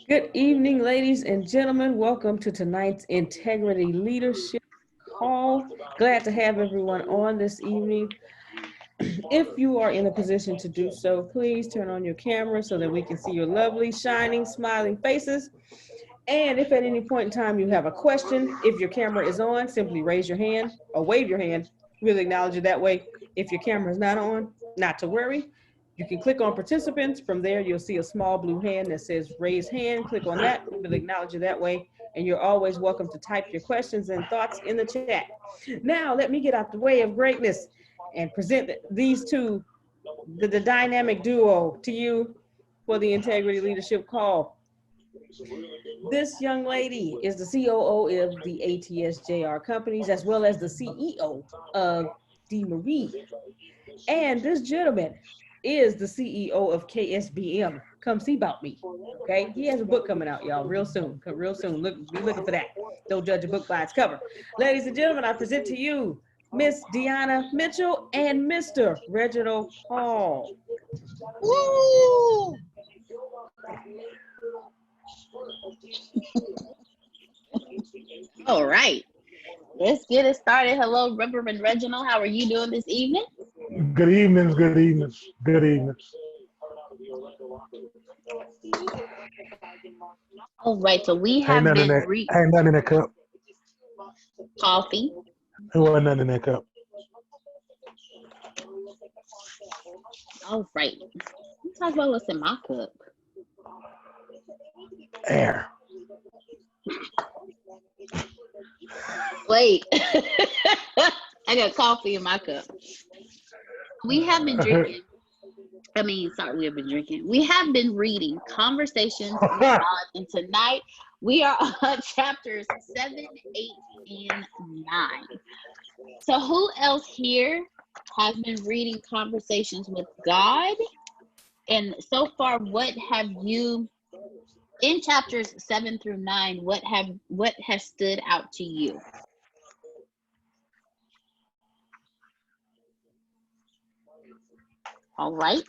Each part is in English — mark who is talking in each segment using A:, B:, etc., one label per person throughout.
A: Good evening, ladies and gentlemen. Welcome to tonight's Integrity Leadership Call. Glad to have everyone on this evening. If you are in a position to do so, please turn on your camera so that we can see your lovely, shining, smiling faces. And if at any point in time you have a question, if your camera is on, simply raise your hand or wave your hand. We'll acknowledge it that way. If your camera is not on, not to worry. You can click on participants. From there, you'll see a small blue hand that says raise hand. Click on that. We'll acknowledge you that way. And you're always welcome to type your questions and thoughts in the chat. Now, let me get out the way of greatness and present these two, the dynamic duo to you for the Integrity Leadership Call. This young lady is the COO of the ATSJR companies, as well as the CEO of DeMarie. And this gentleman is the CEO of KSBM. Come see about me, okay? He has a book coming out, y'all, real soon. Look, be looking for that. Don't judge a book by its cover. Ladies and gentlemen, I present to you Miss Deanna Mitchell and Mr. Reginald Hall.
B: Woo! All right, let's get it started. Hello, Reverend Reginald. How are you doing this evening?
C: Good evenings, good evenings, good evenings.
B: All right, so we have
C: Ain't
B: been
C: nothing in that cup.
B: coffee.
C: There wasn't nothing in that cup.
B: All right, let's talk about what's in my cup.
C: Air.
B: Wait, I got coffee in my cup. We have been drinking. We have been drinking. We have been reading Conversations with God, and tonight we are on chapters 7, 8, and 9. So who else here has been reading Conversations with God? And so far, what have you, in chapters 7 through 9, what has stood out to you? All right.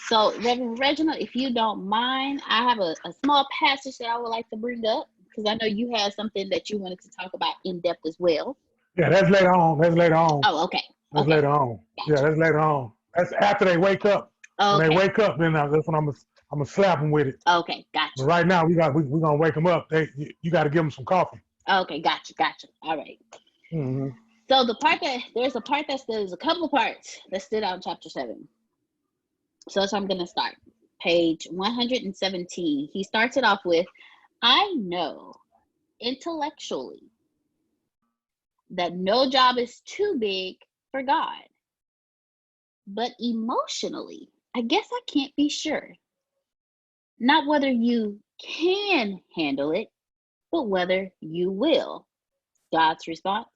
B: So, Reverend Reginald, if you don't mind, I have a small passage that I would like to bring up because I know you had something that you wanted to talk about in depth as well.
C: Yeah, that's later on. That's later on.
B: Oh, okay.
C: That's later on. Gotcha. Yeah, that's later on. That's after they wake up.
B: Okay.
C: When they wake up, then that's when I'm gonna slap them with it.
B: Okay, gotcha.
C: But right now, we're gonna wake them up. You got to give them some coffee.
B: Okay, gotcha. All right.
C: Mm-hmm.
B: So there's a couple of parts that stood out in chapter 7. So I'm going to start. Page 117. He starts it off with, I know intellectually that no job is too big for God. But emotionally, I guess I can't be sure. Not whether you can handle it, but whether you will. God's response,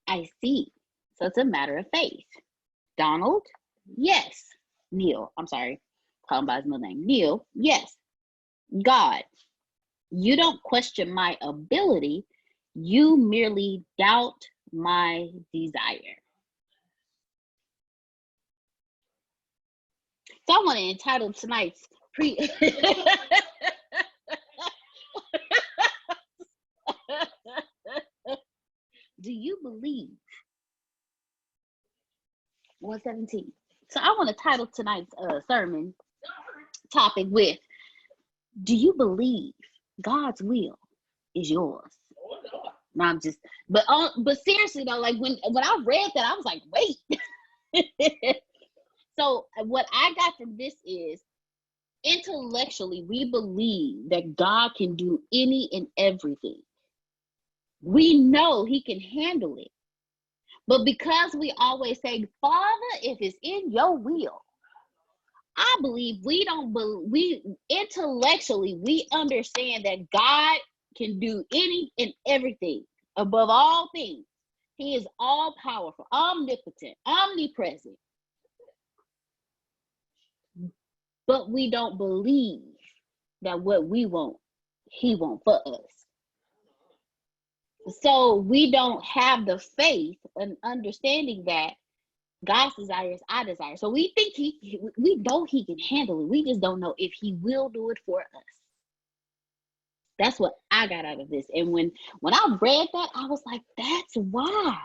B: I see. So it's a matter of faith. Donald, yes. Neil, I'm sorry, call him by his middle name. Neil, yes. God, you don't question my ability. You merely doubt my desire. So I want to entitle tonight's Do you believe? 117. So I want to title tonight's sermon topic with, do you believe God's will is yours? No, I'm just, but seriously though, like when I read that, I was like, wait. So what I got from this is, intellectually, we believe that God can do any and everything. We know he can handle it. But because we always say, Father, if it's in your will, I believe we intellectually, we understand that God can do any and everything above all things. He is all powerful, omnipotent, omnipresent. But we don't believe that what we want, he wants for us. So we don't have the faith and understanding that God's desire is our desire. So we think we know he can handle it. We just don't know if he will do it for us. That's what I got out of this. And when I read that, I was like, that's why.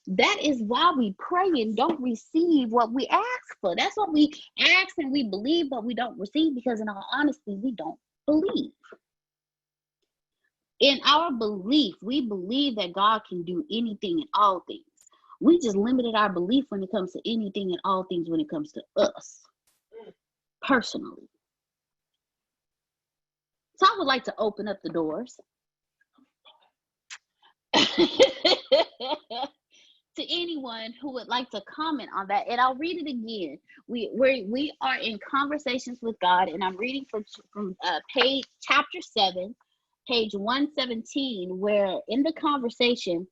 B: That is why we pray and don't receive what we ask for. That's what we ask and we believe, but we don't receive, because in all honesty, we don't believe. In our belief, we believe that God can do anything and all things. We just limited our belief when it comes to anything and all things when it comes to us personally. So I would like to open up the doors to anyone who would like to comment on that. And I'll read it again. We are in Conversations with God, and I'm reading from chapter 7, page 117, where in the conversation,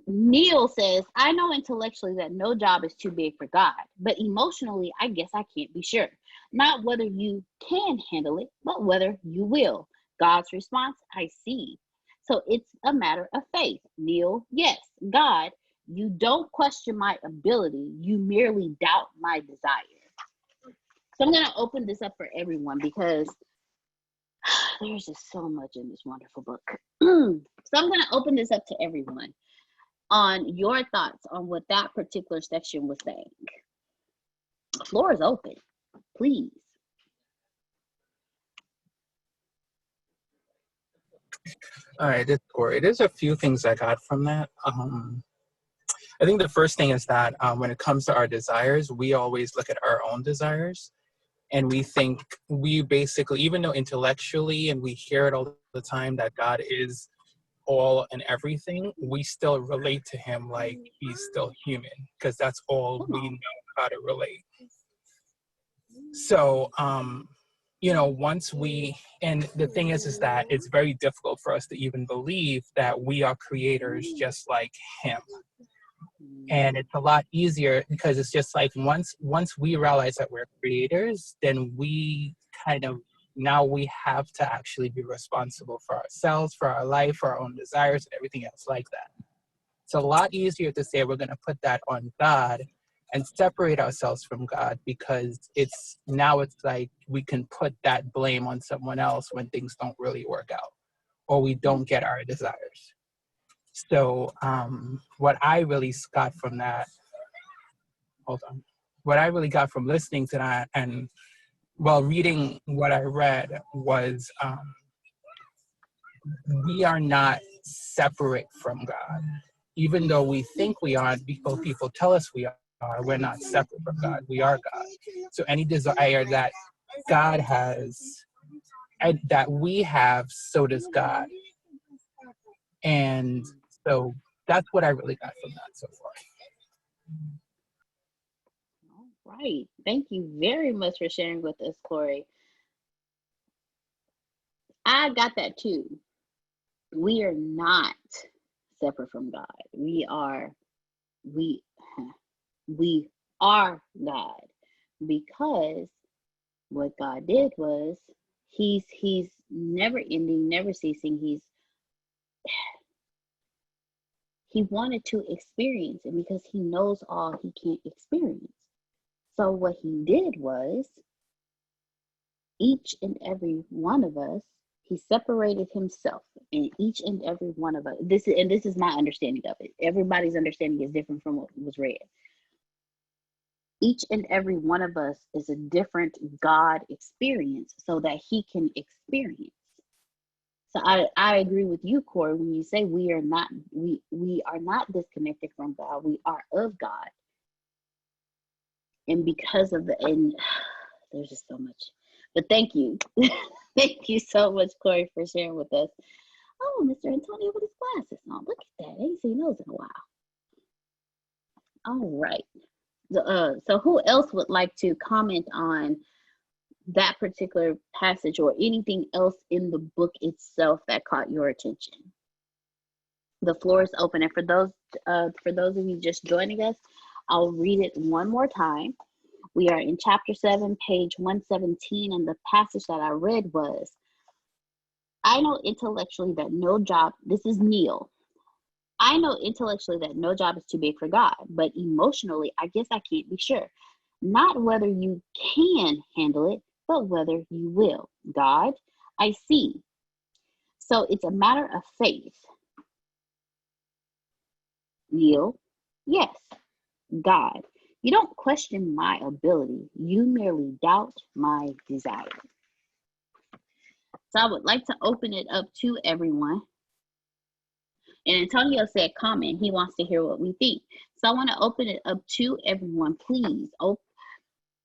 B: Neil says, I know intellectually that no job is too big for God, but emotionally, I guess I can't be sure. Not whether you can handle it, but whether you will. God's response, I see. So it's a matter of faith. Neil, yes. God, you don't question my ability. You merely doubt my desire. So I'm going to open this up for everyone, because there's just so much in this wonderful book. So I'm going to open this up to everyone on your thoughts on what that particular section was saying. The floor is open, please.
D: All right, Corey. There's a few things I got from that. I think the first thing is that when it comes to our desires, we always look at our own desires, and we think we basically, even though intellectually, and we hear it all the time, that God is all and everything, we still relate to him like he's still human, because that's all we know how to relate. So, once and the thing is that it's very difficult for us to even believe that we are creators just like him. And it's a lot easier, because it's just like once we realize that we're creators, then we now we have to actually be responsible for ourselves, for our life, for our own desires, and everything else like that. It's a lot easier to say we're going to put that on God and separate ourselves from God, because it's like we can put that blame on someone else when things don't really work out or we don't get our desires. So what I really got from that, what I really got from listening to that and reading what I read was we are not separate from God. Even though we think we are, people tell us we are, we're not separate from God. We are God. So any desire that God has, and that we have, so does God. And so that's what I really got from that so far.
B: All right. Thank you very much for sharing with us, Corey. I got that too. We are not separate from God. We are God, because what God did was he's never ending, never ceasing. He wanted to experience it, because he knows all he can't experience. So what he did was, each and every one of us, he separated himself in each and every one of us. This is my understanding of it. Everybody's understanding is different from what was read. Each and every one of us is a different God experience, so that he can experience. So I agree with you, Corey, when you say we are not disconnected from God. We are of God. And because of there's just so much. But thank you. Thank you so much, Corey, for sharing with us. Oh, Mr. Antonio with his glasses on. Look at that. I ain't seen those in a while. All right. So who else would like to comment on that particular passage or anything else in the book itself that caught your attention? The floor is open. And for those of you just joining us, I'll read it one more time. We are in chapter 7, page 117, and the passage that I read was, I know intellectually that no job, this is Neil. I know intellectually that no job is too big for God, but emotionally, I guess I can't be sure. Not whether you can handle it, but whether you will. God, I see. So it's a matter of faith. Neil, yes. God, you don't question my ability. You merely doubt my desire. So I would like to open it up to everyone. And Antonio said comment. He wants to hear what we think. So I want to open it up to everyone. Please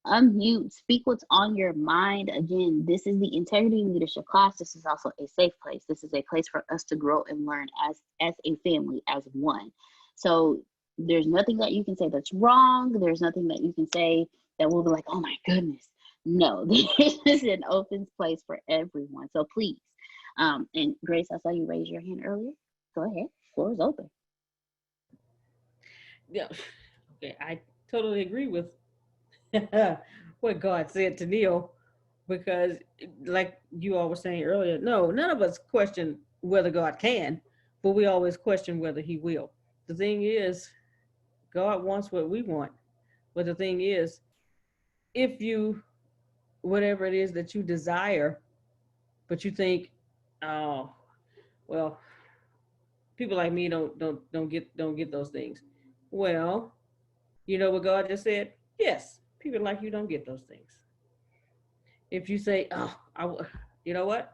B: unmute, speak what's on your mind. Again, this is the Integrity Leadership class. This is also a safe place. This is a place for us to grow and learn as a family, as one. So there's nothing that you can say that's wrong. There's nothing that you can say that will be like, oh my goodness. No, this is an open place for everyone. So please, and Grace, I saw you raise your hand earlier. Go ahead. Floor is open.
A: Yeah. Okay, I totally agree with what God said to Neil, because like you all were saying earlier, no, none of us question whether God can, but we always question whether he will. The thing is, God wants what we want. But the thing is, if you, whatever it is that you desire, but you think, oh, well, people like me don't get those things. Well, you know what God just said? Yes, people like you don't get those things. If you say, oh, you know what?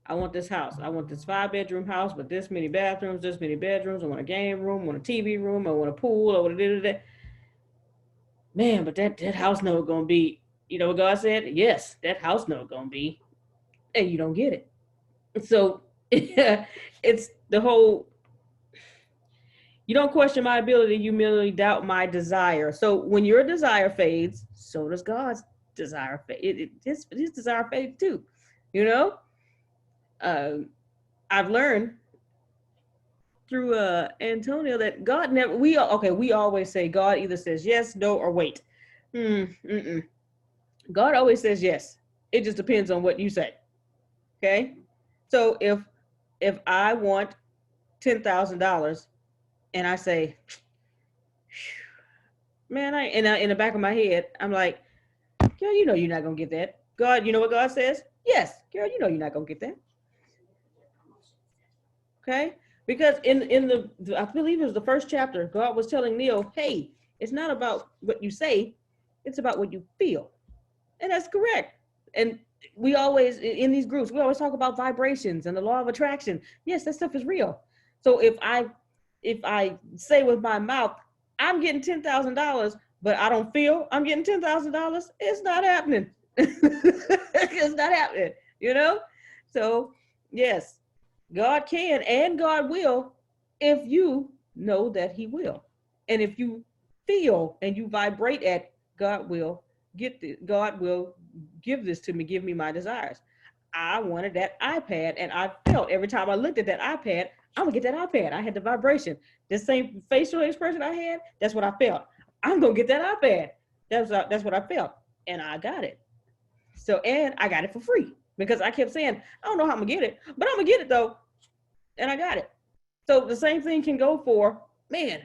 A: I want this house. I want this 5-bedroom house with this many bathrooms, this many bedrooms. I want a game room, I want a TV room, I want a pool, I want a man, but that house no gonna be, you know what God said? Yes, that house no gonna be, and you don't get it. So it's the whole, you don't question my ability, you merely doubt my desire. So when your desire fades, so does God's desire fade. His desire fades too, you know? I've learned through Antonio that God never, we always say God either says yes, no, or wait. God always says yes. It just depends on what you say. Okay? So if I want $10,000 and I say, man, in the back of my head, I'm like, girl, you know you're not gonna get that. God, you know what God says? Yes, girl, you know you're not gonna get that. Okay? Because in the I believe it was the first chapter, God was telling Neil, hey, it's not about what you say, it's about what you feel. And that's correct. And we always, in these groups, we always talk about vibrations and the law of attraction. Yes, that stuff is real. So if I say with my mouth, I'm getting $10,000, but I don't feel I'm getting $10,000, it's not happening. It's not happening, you know? So yes, God can and God will if you know that he will. And if you feel and you vibrate at God will God will give this to me, give me my desires. I wanted that iPad, and I felt every time I looked at that iPad, I'm gonna get that iPad. I had the vibration. The same facial expression I had, that's what I felt. I'm gonna get that iPad. That's what I felt. And I got it. So, and I got it for free because I kept saying, I don't know how I'm gonna get it, but I'm gonna get it though. And I got it. So the same thing can go for, man,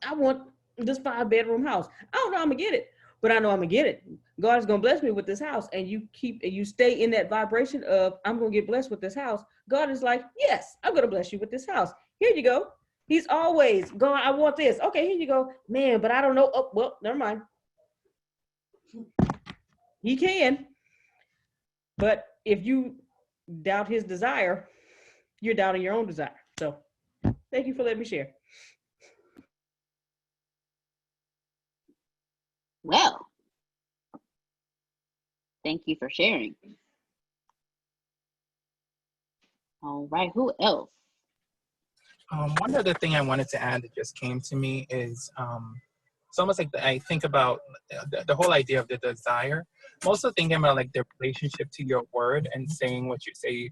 A: I want this 5-bedroom house. I don't know how I'm gonna get it, but I know I'm gonna get it. God is gonna bless me with this house. And you stay in that vibration of, I'm gonna get blessed with this house. God is like, yes, I'm gonna bless you with this house. Here you go. He's always going, I want this. Okay, here you go. Man, but I don't know. Oh, well, never mind. He can. But if you doubt his desire, you're doubting your own desire. So thank you for letting me share.
B: Well, thank you for sharing. All right, who else?
D: One other thing I wanted to add that just came to me is it's almost like I think about the whole idea of the desire. I'm also thinking about like the relationship to your word and saying what you say,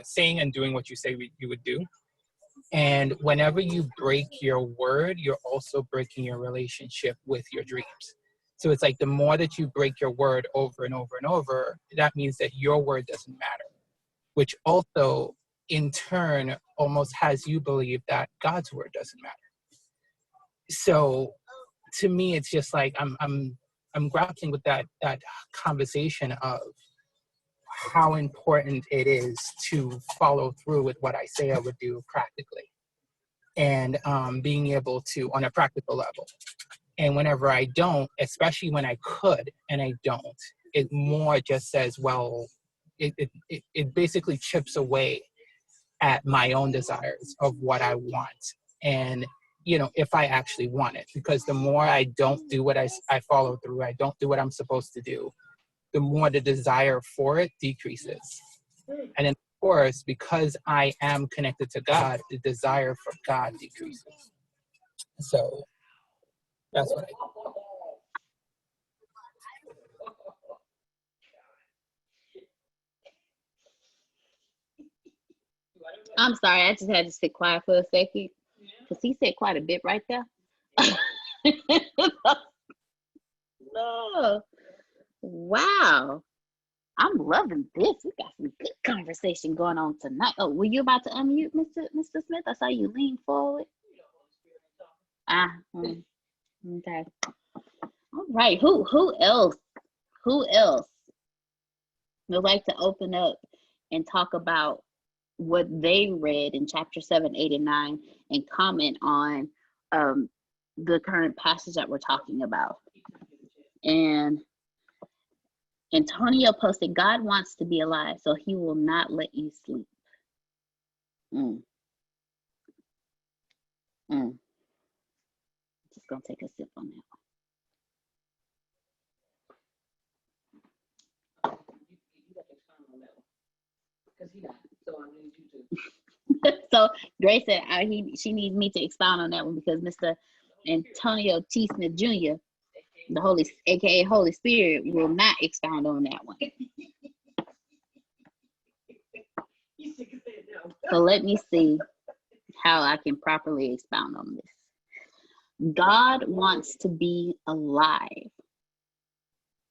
D: saying and doing what you say you would do. And whenever you break your word, you're also breaking your relationship with your dreams. So it's like the more that you break your word over and over and over, that means that your word doesn't matter, which also in turn almost has you believe that God's word doesn't matter. So to me, it's just like I'm grappling with that conversation of how important it is to follow through with what I say I would do practically, and being able to on a practical level. And whenever I don't, especially when I could and I don't, it more just says, well, it basically chips away at my own desires of what I want. And, you know, if I actually want it, because the more I don't do what I follow through, I don't do what I'm supposed to do, the more the desire for it decreases. And then, of course, because I am connected to God, the desire for God decreases. So that's what I do.
B: I'm sorry, I just had to sit quiet for a second because he said quite a bit right there. No. Wow. I'm loving this. We got some good conversation going on tonight. Oh, were you about to unmute, Mr. Smith? I saw you lean forward. Okay. All right. Who else? Who else would like to open up and talk about what they read in chapter 7, 8, and 9 and comment on the current passage that we're talking about? And Antonio posted, God wants to be alive, so he will not let you sleep. Just gonna take a sip on that one. So Grace said she needs me to expound on that one because Mr. Antonio T. Smith Jr., aka Holy Spirit, will not expound on that one. So let me see how I can properly expound on this. God wants to be alive.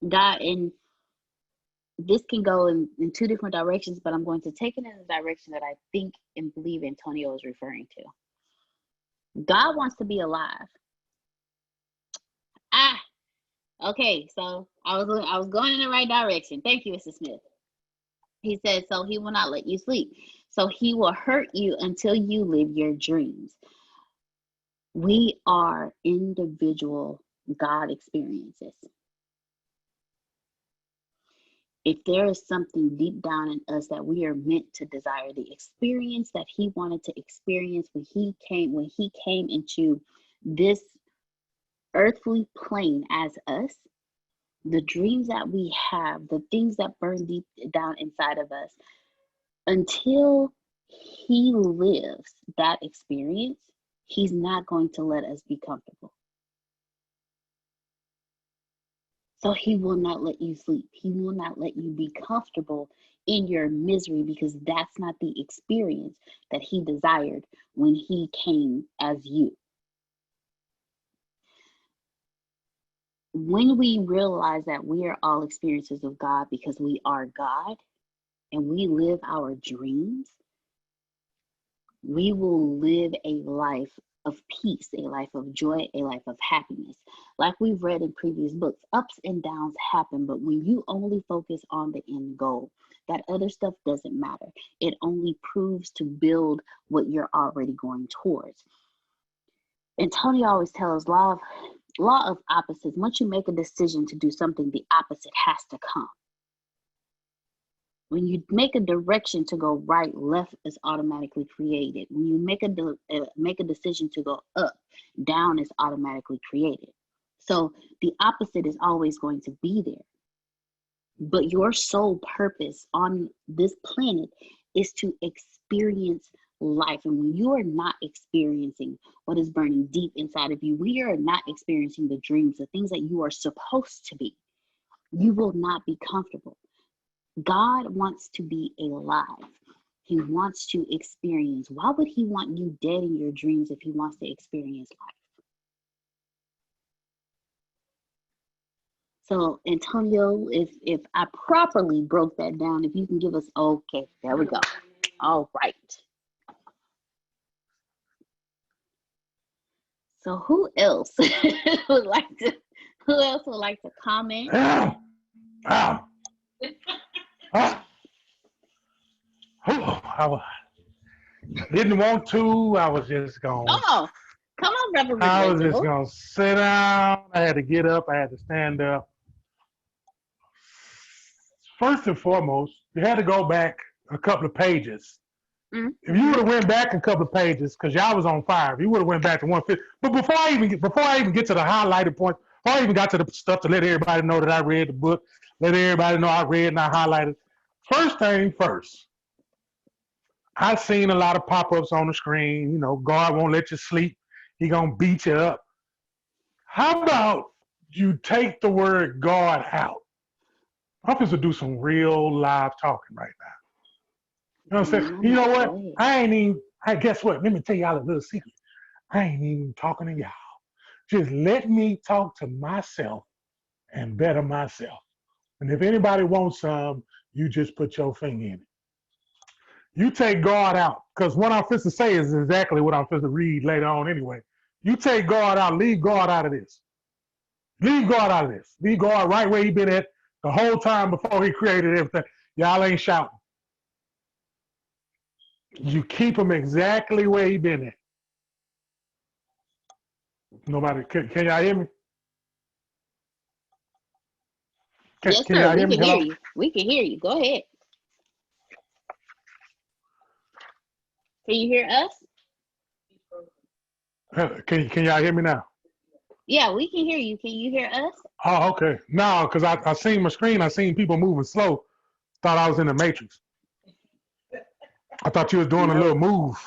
B: God, and this can go in two different directions, but I'm going to take it in the direction that I think and believe Antonio is referring to. God wants to be alive. Okay, so I was going in the right direction. Thank you, Mr. Smith. He said, so he will not let you sleep. So he will hurt you until you live your dreams. We are individual God experiences. If there is something deep down in us that we are meant to desire, the experience that he wanted to experience when he came into this earthly plane as us, the dreams that we have, the things that burn deep down inside of us, until he lives that experience, he's not going to let us be comfortable. So he will not let you sleep. He will not let you be comfortable in your misery, because that's not the experience that he desired when he came as you. When we realize that we are all experiences of God because we are God and we live our dreams, we will live a life of peace, a life of joy, a life of happiness. Like we've read in previous books, ups and downs happen, but when you only focus on the end goal, that other stuff doesn't matter. It only proves to build what you're already going towards. And Tony always tells law of opposites. Once you make a decision to do something, the opposite has to come. When you make a direction to go right, left is automatically created. When you make a decision to go up, down is automatically created. So the opposite is always going to be there. But your sole purpose on this planet is to experience life. And when you are not experiencing what is burning deep inside of you, when you are not experiencing the dreams, the things that you are supposed to be, you will not be comfortable. God wants to be alive. He wants to experience. Why would he want you dead in your dreams if he wants to experience life? So, Antonio, if I properly broke that down, if you can give us, okay, there we go. All right. So who else would like to? Who else would like to comment?
C: Ow. Ow. Ah. Oh, didn't want to. I was just going.
B: Come on, Reverend
C: I was just
B: Reginald.
C: going to sit down. I had to get up. I had to stand up. First and foremost, you had to go back a couple of pages.
B: Mm-hmm.
C: If you would have went back a couple of pages, because y'all was on fire, if you would have went back to 150. But before I even get to the highlighted points, before I even got to the stuff to let everybody know that I read the book, let everybody know I read and I highlighted. First thing first, I've seen a lot of pop-ups on the screen. You know, God won't let you sleep. He gonna beat you up. How about you take the word God out? I'm supposed to do some real live talking right now. You know what I'm saying? You know what? Guess what? Let me tell y'all a little secret. I ain't even talking to y'all. Just let me talk to myself and better myself. And if anybody wants some, you just put your finger in it. You take God out, because what I'm supposed to say is exactly what I'm supposed to read later on anyway. You take God out, leave God out of this. Leave God out of this. Leave God right where he been at the whole time before he created everything. Y'all ain't shouting. You keep him exactly where he been at. Nobody, can y'all hear me?
B: Yes,
C: Can
B: sir.
C: y'all
B: We
C: hear me?
B: can hear
C: Hello?
B: you. We can hear you. Go ahead. Can you hear us?
C: Can y'all hear me now?
B: Yeah, we can hear you. Can you hear us?
C: Oh, okay. No, because I seen my screen. I seen people moving slow. Thought I was in the Matrix. I thought you was doing a little move.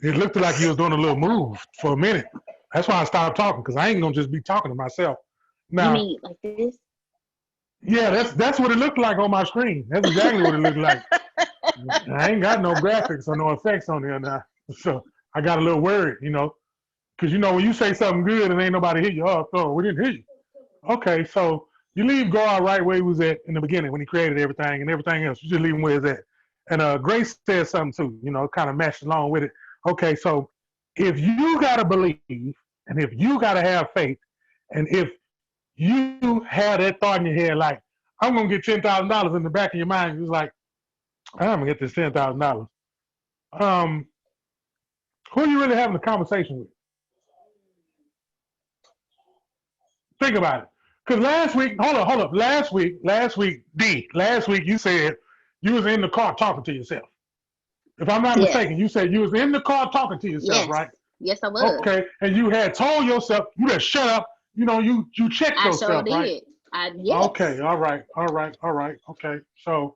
C: It looked like you was doing a little move for a minute. That's why I stopped talking, because I ain't gonna just be talking to myself. Now,
B: You mean like this?
C: yeah, that's what it looked like on my screen. That's exactly what it looked like. I ain't got no graphics or no effects on there now, so I got a little worried, you know, because you know when you say something good and ain't nobody hear you, oh, we didn't hear you. Okay, so you leave God right where he was at in the beginning when he created everything and everything else. You just leave him where he's at. And Grace said something too, you know, kind of matched along with it. Okay, so if you gotta believe and if you gotta have faith, and if you have that thought in your head like, I'm gonna get $10,000 in the back of your mind, you're like, I'm gonna get this $10,000. Who are you really having a conversation with? Think about it. Because last week, hold up. Last week, you said you was in the car talking to yourself. If I'm not mistaken, you said you was in the car talking to yourself, right?
B: Yes, I was.
C: Okay, and you had told yourself, you just shut up. You know, you checked yourself,
B: I sure
C: right?
B: did. Yes.
C: Okay, all right. Okay, so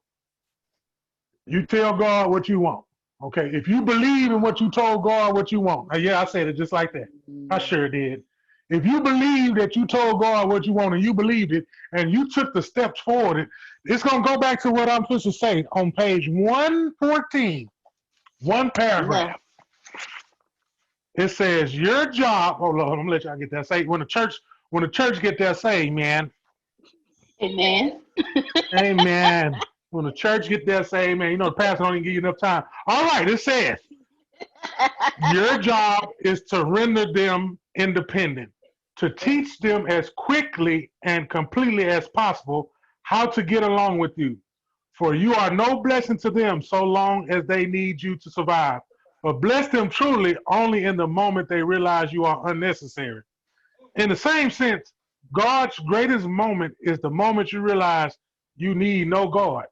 C: you tell God what you want. Okay, if you believe in what you told God what you want. Yeah, I said it just like that. I sure did. If you believe that you told God what you want and you believed it and you took the steps forward, it's going to go back to what I'm supposed to say on page 114, one paragraph. It says your job. Hold on, I'm gonna let y'all get that saved. When the church get that saved, man.
B: Amen.
C: Amen. When the church get there, say amen. You know, the pastor don't even give you enough time. All right, it says, your job is to render them independent, to teach them as quickly and completely as possible how to get along with you. For you are no blessing to them so long as they need you to survive. But bless them truly only in the moment they realize you are unnecessary. In the same sense, God's greatest moment is the moment you realize you need no God.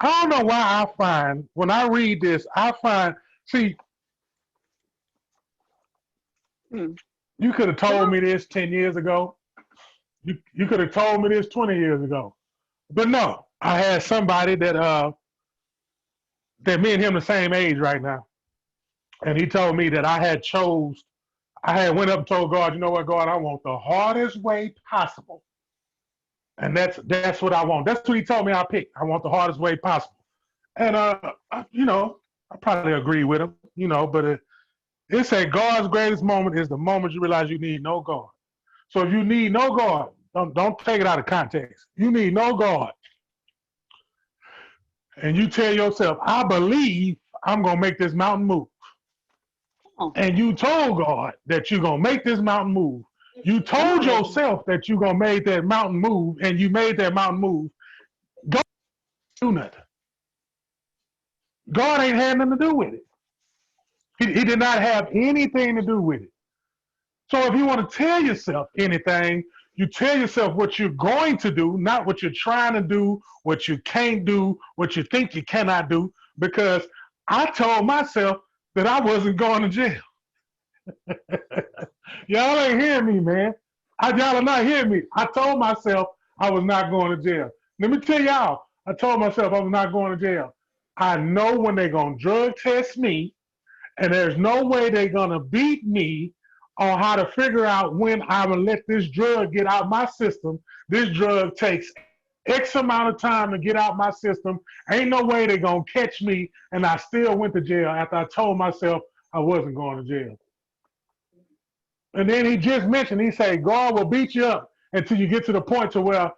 C: I don't know why I find, when I read this, see, you could have told me this 10 years ago. You could have told me this 20 years ago. But no, I had somebody that me and him the same age right now. And he told me that I had went up and told God, you know what, God, I want the hardest way possible. And that's what I want. That's what he told me I picked. I want the hardest way possible. And you know, I probably agree with him, you know, but it said God's greatest moment is the moment you realize you need no God. So if you need no God, don't take it out of context. You need no God. And you tell yourself, I believe I'm going to make this mountain move.
B: Oh.
C: And you told God that you're going to make this mountain move. You told yourself that you're going to make that mountain move, and you made that mountain move. God do nothing. God ain't had nothing to do with it. He did not have anything to do with it. So if you want to tell yourself anything, you tell yourself what you're going to do, not what you're trying to do, what you can't do, what you think you cannot do, because I told myself that I wasn't going to jail. Y'all ain't hearing me, man. Y'all are not hearing me. I told myself I was not going to jail. Let me tell y'all, I told myself I was not going to jail. I know when they're going to drug test me, and there's no way they're going to beat me on how to figure out when I'm going to let this drug get out my system. This drug takes X amount of time to get out my system. Ain't no way they're going to catch me, and I still went to jail after I told myself I wasn't going to jail. And then he just mentioned, he said, God will beat you up until you get to the point to where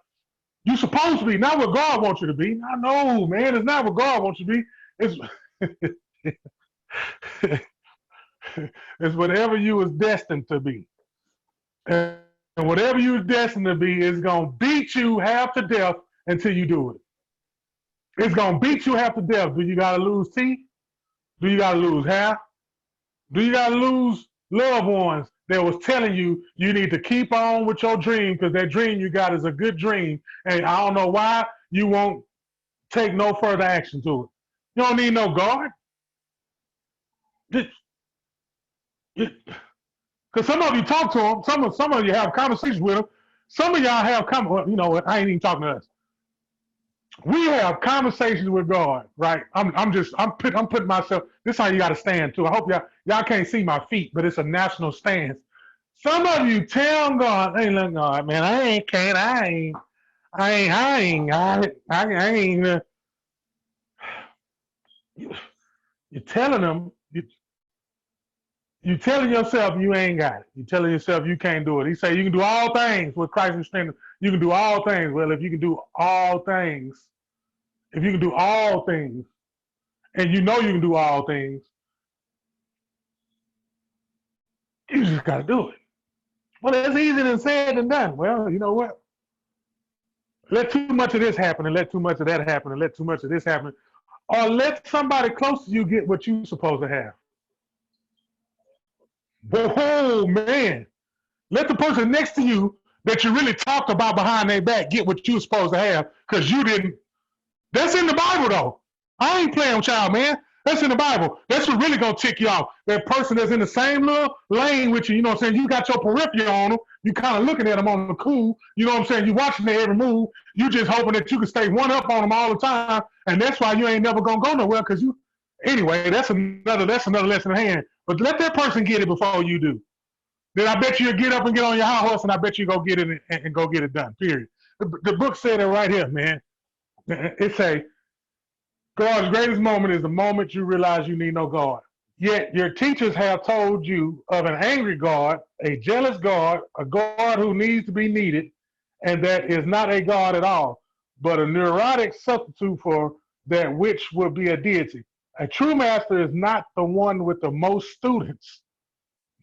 C: you're supposed to be, not what God wants you to be. I know, man, it's not what God wants you to be. It's whatever you was destined to be. And whatever you was destined to be is going to beat you half to death until you do it. It's going to beat you half to death. Do you got to lose teeth? Do you got to lose hair? Do you got to lose loved ones that was telling you you need to keep on with your dream because that dream you got is a good dream, and I don't know why you won't take no further action to it. You don't need no guard. Because some of you talk to them, some of you have conversations with them. Some of y'all have you know what? I ain't even talking to us. We have conversations with God, right? I'm putting myself. This is how you got to stand too. I hope y'all can't see my feet, but it's a national stance. Some of you tell God, "Hey, look, God, man, I ain't. You're telling them. You're telling yourself you ain't got it. You're telling yourself you can't do it. He said you can do all things with Christ who strengthens. You can do all things. Well, if you can do all things, and you know you can do all things, you just got to do it. Well, it's easier than said than done. Well, you know what? Let too much of this happen, and let too much of that happen, and let too much of this happen, or let somebody close to you get what you're supposed to have. Oh, man. Let the person next to you that you really talked about behind their back get what you're supposed to have because you didn't. That's in the Bible, though. I ain't playing with y'all, man. That's in the Bible. That's what really going to tick you off. That person that's in the same little lane with you, you know what I'm saying? You got your peripheral on them. You kind of looking at them on the cool. You know what I'm saying? You watching their every move. You just hoping that you can stay one up on them all the time. And that's why you ain't never going to go nowhere because you. Anyway, that's another lesson at hand. But let that person get it before you do. Then I bet you'll get up and get on your high horse, and I bet you go get it and go get it done, period. The book said it right here, man. It say, God's greatest moment is the moment you realize you need no God. Yet your teachers have told you of an angry God, a jealous God, a God who needs to be needed, and that is not a God at all, but a neurotic substitute for that which would be a deity. A true master is not the one with the most students,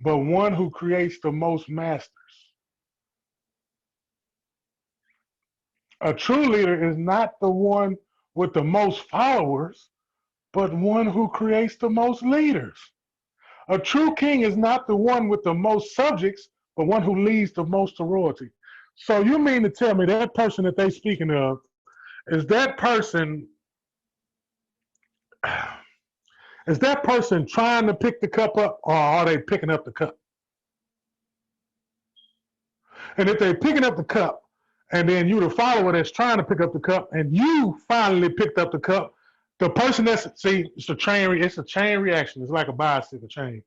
C: but one who creates the most masters. A true leader is not the one with the most followers, but one who creates the most leaders. A true king is not the one with the most subjects, but one who leads the most to royalty. So you mean to tell me that person that they speaking of, is that person trying to pick the cup up, or are they picking up the cup? And if they're picking up the cup, and then you the follower that's trying to pick up the cup, and you finally picked up the cup, the person it's a chain reaction. It's like a bicycle chain.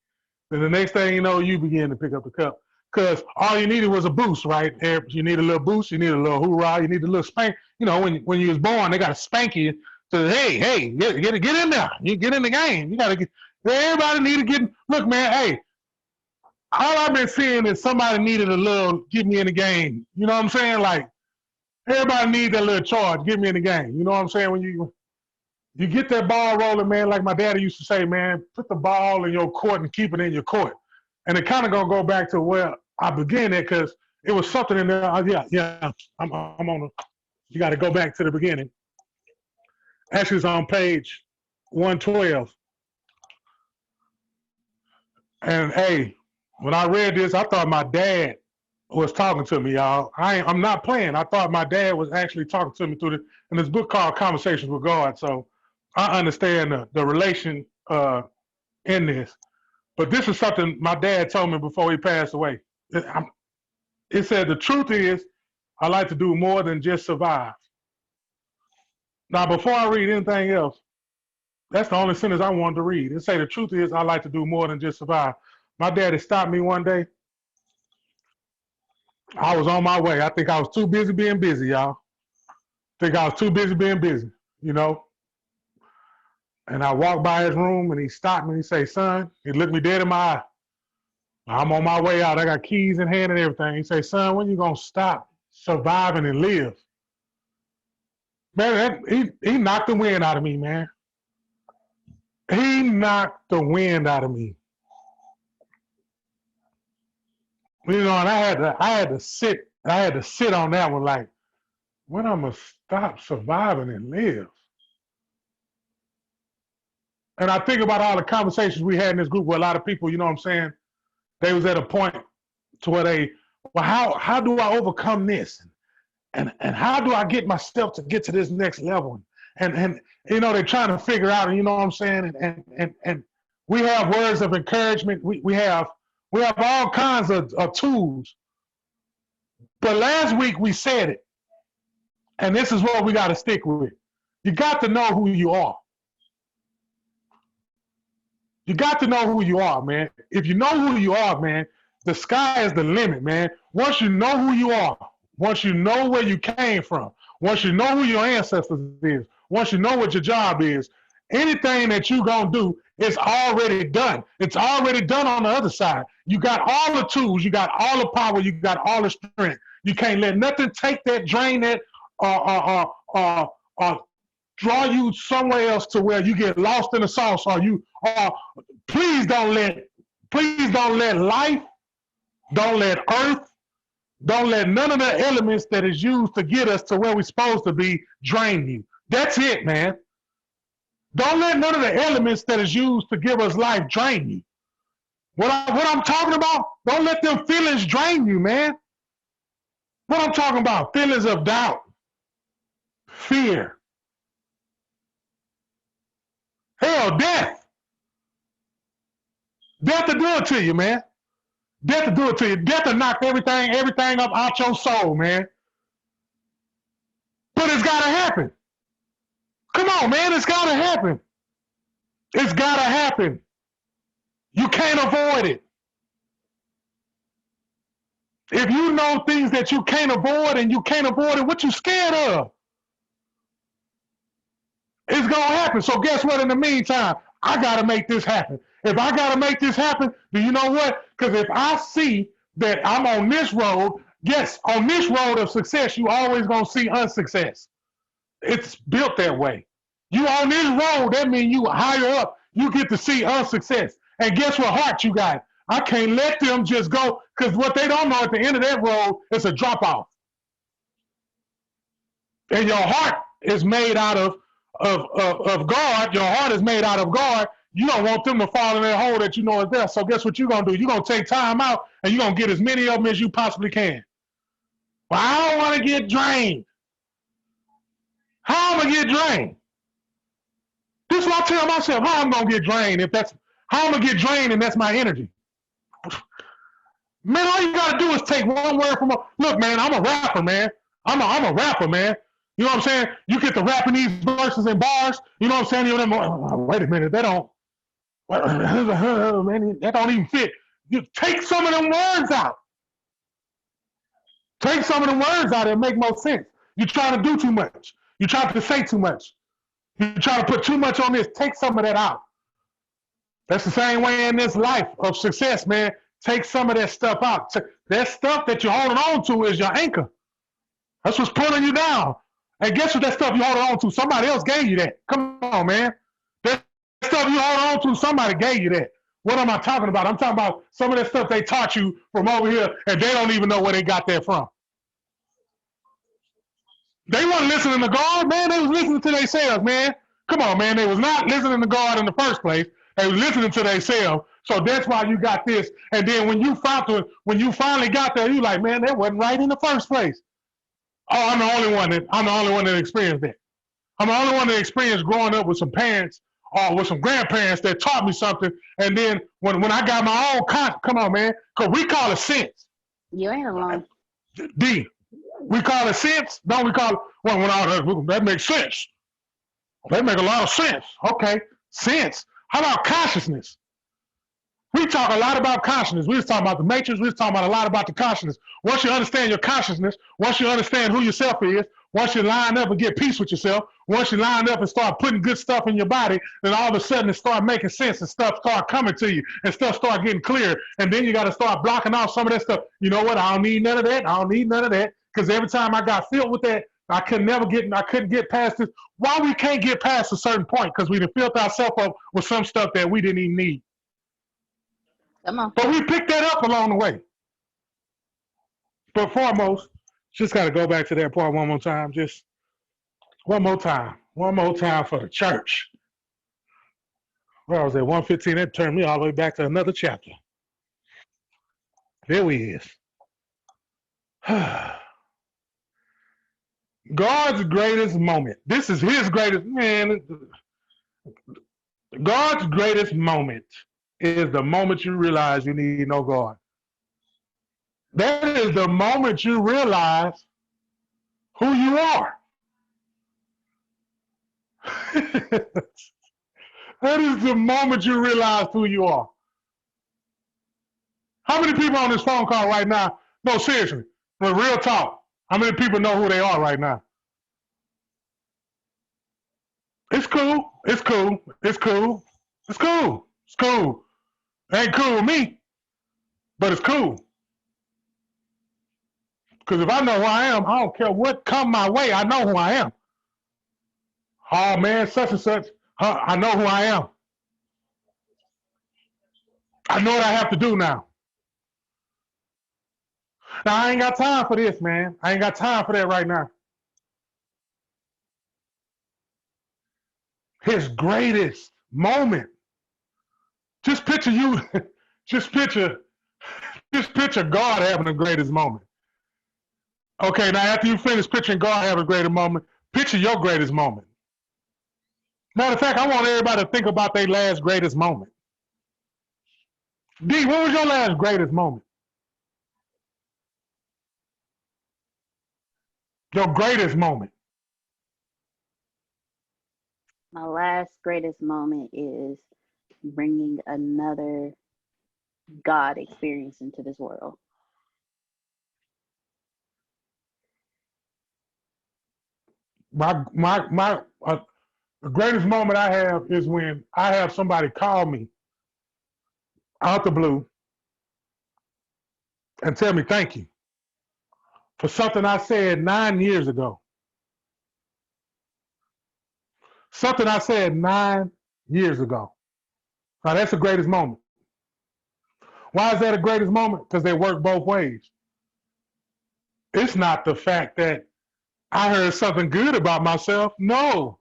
C: Then the next thing you know, you begin to pick up the cup. Because all you needed was a boost, right? You need a little boost, you need a little hoorah, you need a little spank. You know, when you was born, they got to spank you. So, hey, get in there. You get in the game. You got to get, everybody need to get, look, man, hey, all I've been seeing is somebody needed a little, get me in the game. You know what I'm saying? Like, everybody needs that little charge, get me in the game. You know what I'm saying? You get that ball rolling, man, like my daddy used to say, man, put the ball in your court and keep it in your court. And it kind of going to go back to where I began at, because it was something in there. I'm on you got to go back to the beginning. Actually, it's on page 112. And hey, when I read this, I thought my dad was talking to me, y'all. I'm not playing. I thought my dad was actually talking to me through this book called Conversations with God. So I understand the relation in this. But this is something my dad told me before he passed away. It said, the truth is, I like to do more than just survive. Now, before I read anything else, that's the only sentence I wanted to read. It say, the truth is, I like to do more than just survive. My daddy stopped me one day. I was on my way. I think I was too busy being busy, y'all. I think I was too busy being busy, you know. And I walked by his room, and he stopped me and he said, son, he looked me dead in my eye. I'm on my way out. I got keys in hand and everything. He said, son, when you going to stop surviving and live? Man, he knocked the wind out of me, man. He knocked the wind out of me. You know, and I had to sit on that one, like, when I'm gonna stop surviving and live? And I think about all the conversations we had in this group with a lot of people, you know what I'm saying? They was at a point to where how do I overcome this? And how do I get myself to get to this next level? And you know, they're trying to figure out, and you know what I'm saying? And we have words of encouragement. We have all kinds of tools. But last week we said it, and this is what we got to stick with. You got to know who you are. You got to know who you are, man. If you know who you are, man, the sky is the limit, man. Once you know who you are, once you know where you came from, once you know who your ancestors is, once you know what your job is, anything that you're going to do is already done. It's already done on the other side. You got all the tools. You got all the power. You got all the strength. You can't let nothing take that, drain that, draw you somewhere else to where you get lost in the sauce, or please don't let life, don't let earth, don't let none of the elements that is used to get us to where we're supposed to be drain you. That's it, man. Don't let none of the elements that is used to give us life drain you. What I'm talking about, don't let them feelings drain you, man. What I'm talking about, feelings of doubt, fear, hell, death. Death to do it to you, man. Death to do it to you. Death to knock everything up out your soul, man. But it's got to happen. Come on, man, it's got to happen. It's got to happen. You can't avoid it. If you know things that you can't avoid and you can't avoid it, what you scared of? It's going to happen. So guess what? In the meantime, I got to make this happen. If I got to make this happen, do you know what? Because if I see that I'm on this road, yes, on this road of success, you always going to see unsuccess. It's built that way. You on this road, that means you higher up, you get to see unsuccess. And guess what heart you got? I can't let them just go, because what they don't know at the end of that road is a drop off. And your heart is made out of God. Your heart is made out of God. You don't want them to fall in that hole that you know is there. So guess what you're going to do? You're going to take time out and you're going to get as many of them as you possibly can. Well, I don't want to get drained. How am I going to get drained? This is what I tell myself, how I'm going to get drained how I'm going to get drained and that's my energy. Man, all you got to do is take one word from look, man, I'm a rapper, man. I'm a rapper, man. You know what I'm saying? You get to rapping these verses and bars. You know what I'm saying? You know, wait a minute, that don't even fit. You take some of them words out. Take some of them words out and make more sense. You're trying to do too much. You're trying to say too much. You're trying to put too much on this. Take some of that out. That's the same way in this life of success, man. Take some of that stuff out. That stuff that you're holding on to is your anchor. That's what's pulling you down. And guess what that stuff you hold on to? Somebody else gave you that. Come on, man. That stuff you hold on to, somebody gave you that. What am I talking about? I'm talking about some of that stuff they taught you from over here, and they don't even know where they got that from. They weren't listening to God, man. They was listening to themselves, man. Come on, man. They was not listening to God in the first place. They was listening to themselves. So that's why you got this. And then when you finally got there, you like, man, that wasn't right in the first place. Oh, I'm the only one that experienced that. I'm the only one that experienced growing up with some parents or with some grandparents that taught me something. And then when I got my own come on, man, because we call it sense.
B: You ain't alone.
C: D. We call it sense. Don't we call it, that makes sense. That make a lot of sense. Okay, sense. How about consciousness? We talk a lot about consciousness. We was talking about the matrix. We was talking about a lot about the consciousness. Once you understand your consciousness, once you understand who yourself is, once you line up and get peace with yourself, once you line up and start putting good stuff in your body, then all of a sudden it start making sense and stuff start coming to you and stuff start getting clear. And then you got to start blocking off some of that stuff. You know what? I don't need none of that. I don't need none of that. Because every time I got filled with that, I couldn't get past this. Why we can't get past a certain point? Because we done filled ourselves up with some stuff that we didn't even need.
B: Come on.
C: But we picked that up along the way. But foremost, just got to go back to that part one more time. Just one more time. One more time for the church. Where I was at 115, that turned me all the way back to another chapter. There we is. God's greatest moment. This is his greatest, man. God's greatest moment is the moment you realize you need no God. That is the moment you realize who you are. That is the moment you realize who you are. How many people on this phone call right now? No, seriously, for real talk. How many people know who they are right now? It's cool. It's cool. It's cool. It's cool. It's cool. It ain't cool with me, but it's cool. Because if I know who I am, I don't care what come my way. I know who I am. Oh, man, such and such. I know who I am. I know what I have to do now. Now, I ain't got time for this, man. I ain't got time for that right now. His greatest moment. Just picture God having the greatest moment. Okay, now after you finish picturing God having a greatest moment, picture your greatest moment. Matter of fact, I want everybody to think about their last greatest moment. D, what was your last greatest moment? Your greatest moment.
B: My last greatest moment is bringing another God experience into this world.
C: The greatest moment I have is when I have somebody call me out the blue and tell me thank you for something I said 9 years ago. Something I said 9 years ago. Now that's the greatest moment. Why is that the greatest moment? Because they work both ways. It's not the fact that I heard something good about myself. No.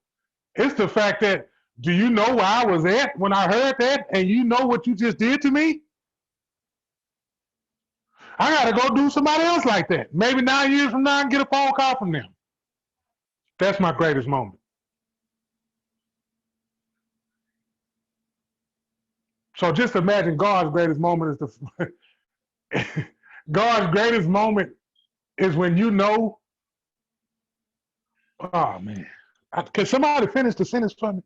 C: It's the fact that, do you know where I was at when I heard that? And you know what you just did to me? I got to go do somebody else like that. Maybe 9 years from now, I can get a phone call from them. That's my greatest moment. So just imagine God's greatest moment is God's greatest moment is when you know, oh man, can somebody finish the sentence for me?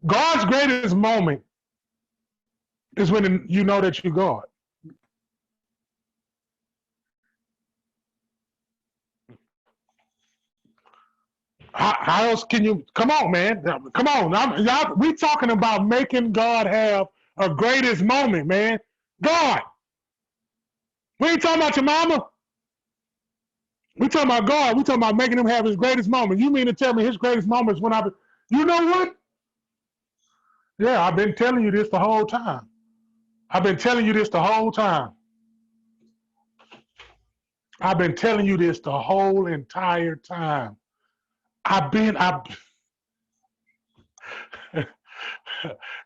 C: God's greatest moment is when you know that you're God. How else can you, come on, man. Come on. We talking about making God have a greatest moment, man. God. We ain't talking about your mama. We talking about God. We talking about making him have his greatest moment. You mean to tell me his greatest moment is when you know what? Yeah, I've been telling you this the whole time. I've been telling you this the whole time. I've been telling you this the whole entire time. I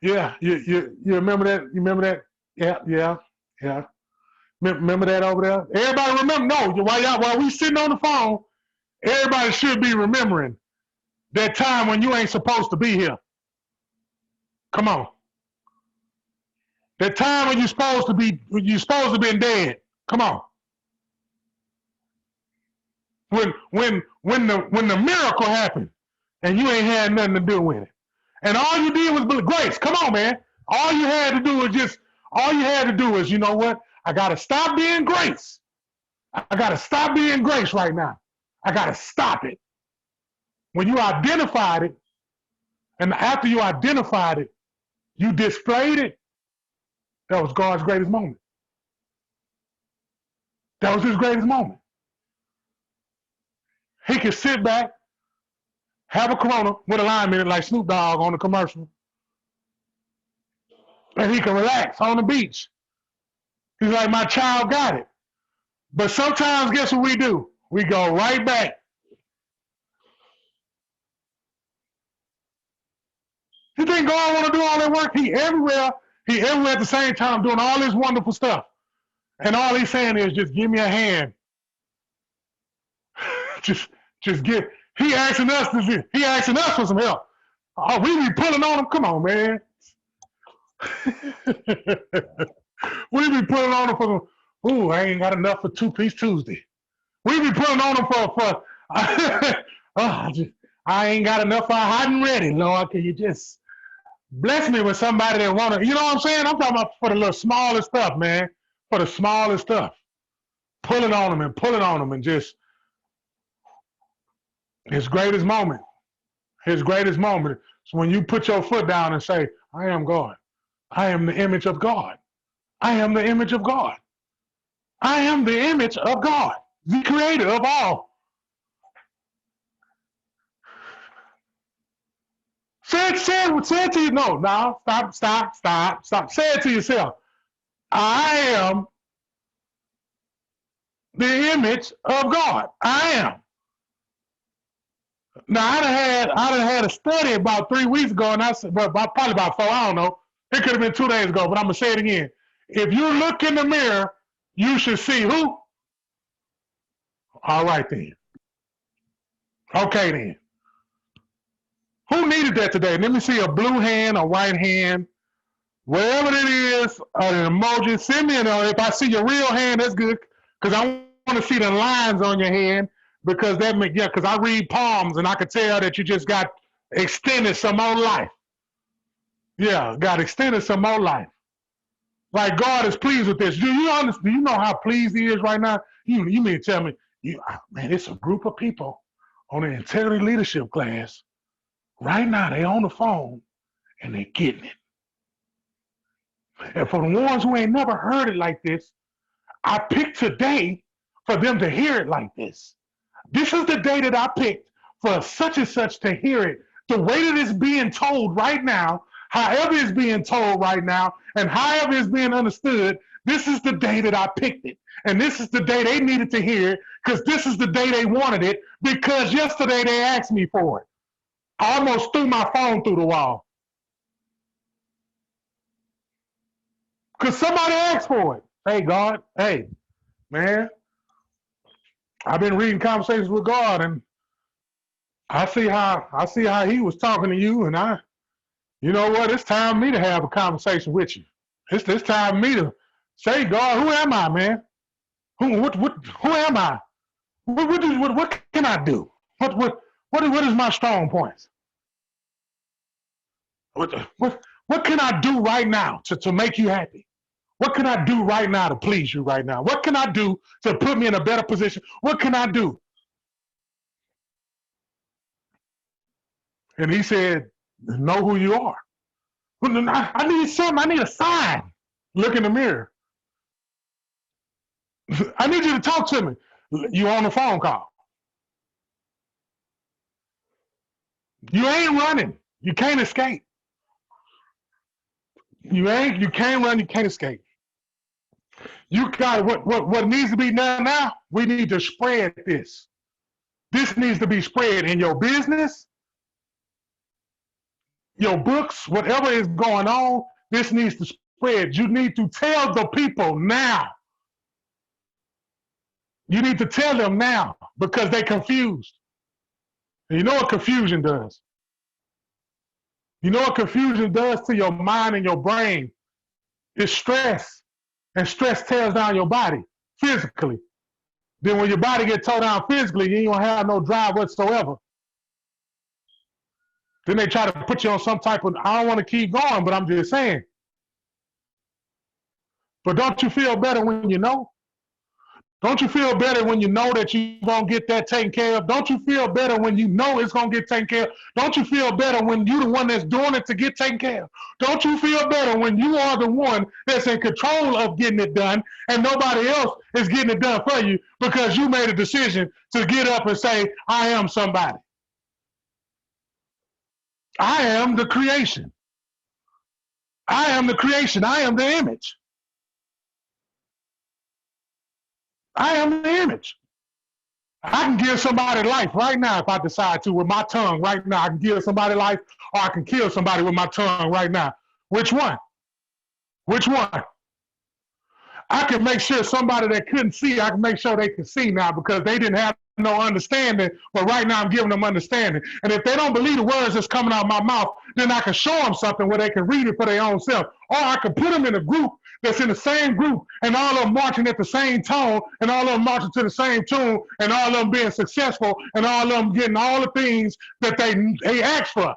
C: yeah, you remember that? You remember that? Yeah. Remember that over there? Everybody remember? No, while we sitting on the phone, everybody should be remembering that time when you ain't supposed to be here. Come on. That time when you're supposed to be dead. Come on. When the miracle happened and you ain't had nothing to do with it. And all you did was grace. Come on, man. All you had to do is, you know what? I gotta stop being grace. I gotta stop being grace right now. I gotta stop it. When you identified it, and after you identified it, you displayed it, that was God's greatest moment. That was his greatest moment. He could sit back, have a Corona with a lime in it like Snoop Dogg on the commercial, and he can relax on the beach. He's like, my child got it. But sometimes, guess what we do? We go right back. You think God want to do all that work? He everywhere at the same time doing all this wonderful stuff. And all he's saying is, just give me a hand. just give. He asking us for some help. Oh, we be pulling on him. Come on, man. We be pulling on him for ooh, I ain't got enough for 2-piece Tuesday. We be pulling on him for I ain't got enough for hot and ready, Lord. Can you just bless me with somebody that wanna, you know what I'm saying? I'm talking about for the little smallest stuff, man. For the smallest stuff. Pulling on them and just his greatest moment. His greatest moment is when you put your foot down and say, I am God. I am the image of God. I am the image of God. I am the image of God, the creator of all. Say it to you. No, stop. Say it to yourself. I am the image of God. I am. Now, I done had a study about 3 weeks ago, and I said, probably about 4, I don't know. It could have been 2 days ago, but I'm going to say it again. If you look in the mirror, you should see who? All right, then. Okay, then. Who needed that today? Let me see a blue hand, a white hand, wherever it is, an emoji. Send me if I see your real hand, that's good, because I want to see the lines on your hand, because because I read palms, and I could tell that you just got extended some more life. Yeah, got extended some more life. Like God is pleased with this. Do you know how pleased he is right now? You mean to tell me, man, it's a group of people on the integrity leadership class. Right now, they on the phone, and they're getting it. And for the ones who ain't never heard it like this, I picked today for them to hear it like this. This is the day that I picked for such and such to hear it. The way that it's being told right now, however it's being told right now, and however it's being understood, this is the day that I picked it. And this is the day they needed to hear it, because this is the day they wanted it, because yesterday they asked me for it. I almost threw my phone through the wall. Because somebody asked for it. Hey, God, hey, man, I've been reading Conversations with God, and I see how he was talking to you, and you know what? It's time for me to have a conversation with you. It's time for me to say, God, who am I, man? Who am I? What can I do? What is my strong points? What can I do right now to make you happy? What can I do right now to please you right now? What can I do to put me in a better position? What can I do? And he said, know who you are. I need something. I need a sign. Look in the mirror. I need you to talk to me. You on the phone call. You ain't running. You can't escape. You can't run, you can't escape. You got what needs to be done now, we need to spread this. This needs to be spread in your business, your books, whatever is going on, this needs to spread. You need to tell the people now. You need to tell them now because they're confused. And you know what confusion does? You know what confusion does to your mind and your brain? It's stress. And stress tears down your body physically. Then when your body gets tore down physically, you ain't gonna have no drive whatsoever. Then they try to put you on some type of, I don't want to keep going, but I'm just saying. But don't you feel better when you know? Don't you feel better when you know that you're going to get that taken care of? Don't you feel better when you know it's going to get taken care of? Don't you feel better when you're the one that's doing it to get taken care of? Don't you feel better when you are the one that's in control of getting it done and nobody else is getting it done for you because you made a decision to get up and say, I am somebody. I am the creation. I am the creation. I am the image. I am the image. I can give somebody life right now if I decide to with my tongue right now. I can give somebody life or I can kill somebody with my tongue right now. Which one? Which one? I can make sure somebody that couldn't see, I can make sure they can see now because they didn't have no understanding, but right now I'm giving them understanding. And if they don't believe the words that's coming out of my mouth, then I can show them something where they can read it for their own self. Or I can put them in a group that's in the same group and all of them marching at the same tone and all of them marching to the same tune and all of them being successful and all of them getting all the things that they asked for.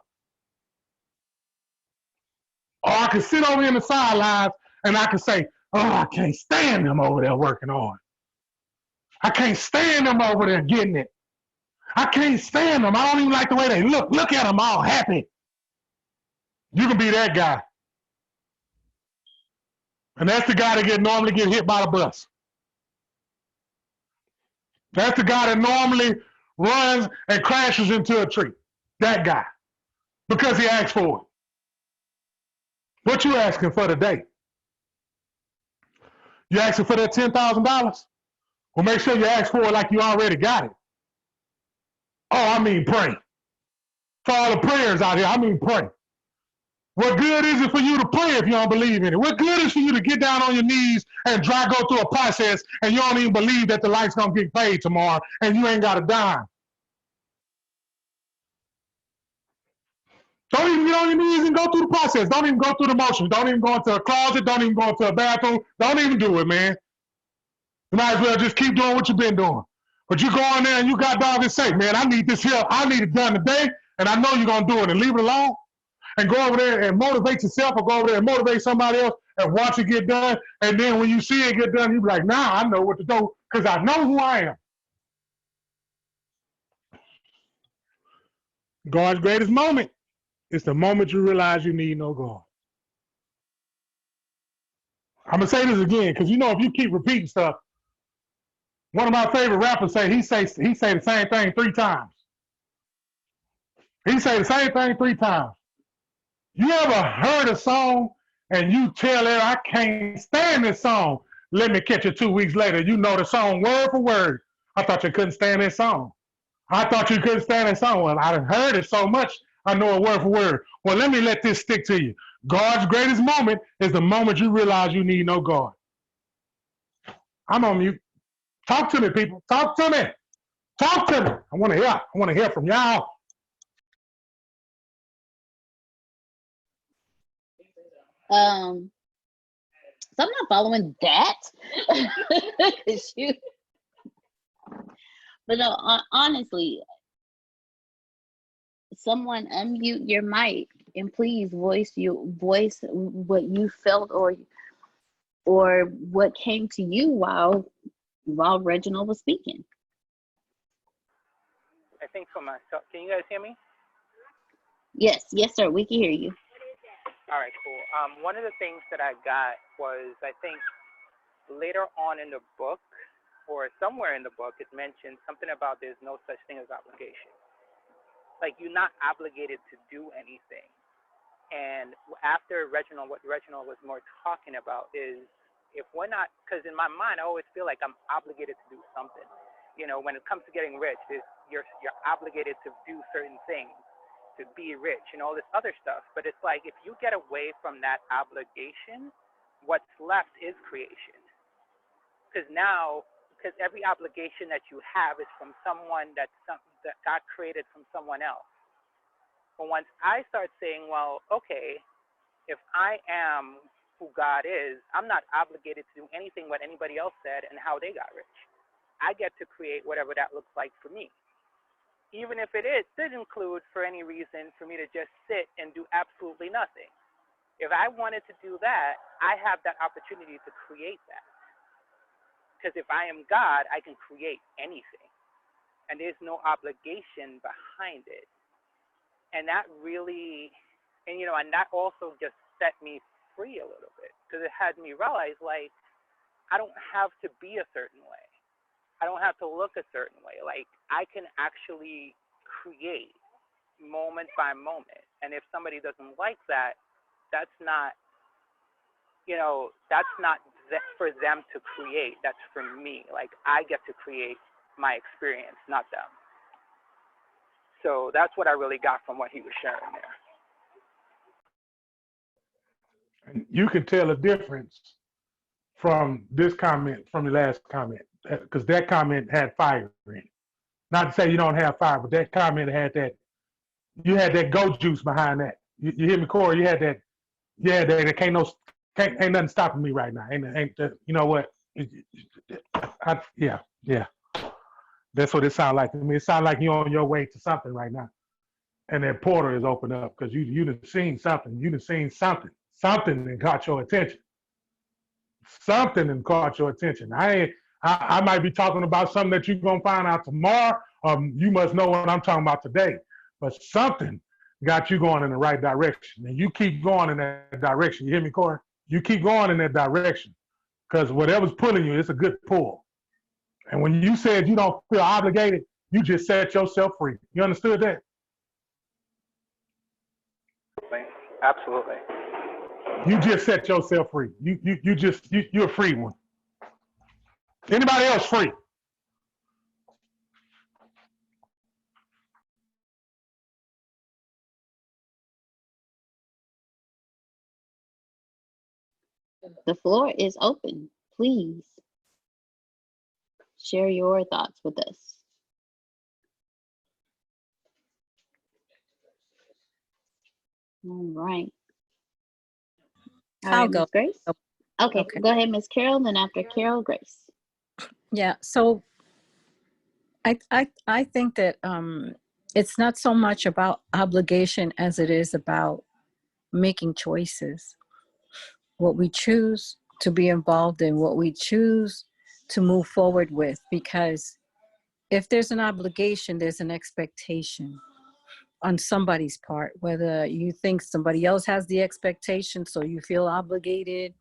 C: Or I can sit over in the sidelines and I can say, oh, I can't stand them over there working hard. I can't stand them over there getting it. I can't stand them. I don't even like the way they look. Look at them all happy. You can be that guy. And that's the guy that normally get hit by the bus. That's the guy that normally runs and crashes into a tree. That guy. Because he asked for it. What you asking for today? You asking for that $10,000? Well, make sure you ask for it like you already got it. Oh, I mean pray. For all the prayers out here, I mean pray. What good is it for you to pray if you don't believe in it? What good is for you to get down on your knees and go through a process and you don't even believe that the light's going to get paid tomorrow and you ain't got a dime? Don't even get on your knees and go through the process. Don't even go through the motions. Don't even go into a closet. Don't even go into a bathroom. Don't even do it, man. You might as well just keep doing what you've been doing. But you go in there and you got dog and say, man, I need this here. I need it done today, and I know you're going to do it, and leave it alone. And go over there and motivate yourself or go over there and motivate somebody else and watch it get done. And then when you see it get done, you be like, now I know what to do because I know who I am. God's greatest moment is the moment you realize you need no God. I'm going to say this again because, you know, if you keep repeating stuff, one of my favorite rappers he say the same thing 3 times. He say the same thing 3 times. You ever heard a song and you tell her, I can't stand this song. Let me catch it 2 weeks later. You know the song word for word. I thought you couldn't stand this song. I thought you couldn't stand that song. Well, I heard it so much, I know it word for word. Well, let me let this stick to you. God's greatest moment is the moment you realize you need no God. I'm on mute. Talk to me, people. Talk to me. Talk to me. I want to hear. I want to hear from y'all.
B: So I'm not following that. But no, honestly, someone unmute your mic and please voice what you felt or what came to you while Reginald was speaking.
D: I think for myself, can you guys hear me?
B: Yes, sir, we can hear you.
D: All right, cool. One of the things that I got was, I think later on in the book, or somewhere in the book, it mentioned something about there's no such thing as obligation. Like, you're not obligated to do anything. And after Reginald, what Reginald was more talking about is, if we're not, because in my mind, I always feel like I'm obligated to do something. You know, when it comes to getting rich, you're obligated to do certain things to be rich and all this other stuff. But it's like, if you get away from that obligation, what's left is creation. Because every obligation that you have is from someone that God created from someone else. But once I start saying, well, okay, if I am who God is, I'm not obligated to do anything what anybody else said and how they got rich. I get to create whatever that looks like for me. Even if it did include, for any reason, for me to just sit and do absolutely nothing. If I wanted to do that, I have that opportunity to create that. Because if I am God, I can create anything. And there's no obligation behind it. And that really, and that also just set me free a little bit, because it had me realize, like, I don't have to be a certain way. I don't have to look a certain way. Like, I can actually create moment by moment. And if somebody doesn't like that, that's not for them to create. That's for me. Like, I get to create my experience, not them. So that's what I really got from what he was sharing there.
C: And you can tell a difference from this comment, from the last comment, because that comment had fire in it. Not to say you don't have fire, but that comment had that. You had that go juice behind that. You hear me, Corey? You had that. Yeah, there ain't nothing stopping me right now. You know what? Yeah. That's what it sounds like to me. It sounds like you're on your way to something right now, and that portal is open up because you done seen something. You done seen something. Something that caught your attention. Something that caught your attention. I might be talking about something that you're gonna find out tomorrow. You must know what I'm talking about today. But something got you going in the right direction, and you keep going in that direction. You hear me, Corey? You keep going in that direction, because whatever's pulling you, it's a good pull. And when you said you don't feel obligated, you just set yourself free. You understood that?
D: Absolutely.
C: You just set yourself free. You're a free one. Anybody else free?
B: The floor is open. Please share your thoughts with us. All right.
E: I'll go.
B: Ms. Grace? Okay, go ahead, Ms. Carol, then after Carol, Grace.
E: Yeah, so I think that it's not so much about obligation as it is about making choices. What we choose to be involved in, what we choose to move forward with, because if there's an obligation, there's an expectation on somebody's part, whether you think somebody else has the expectation so you feel obligated,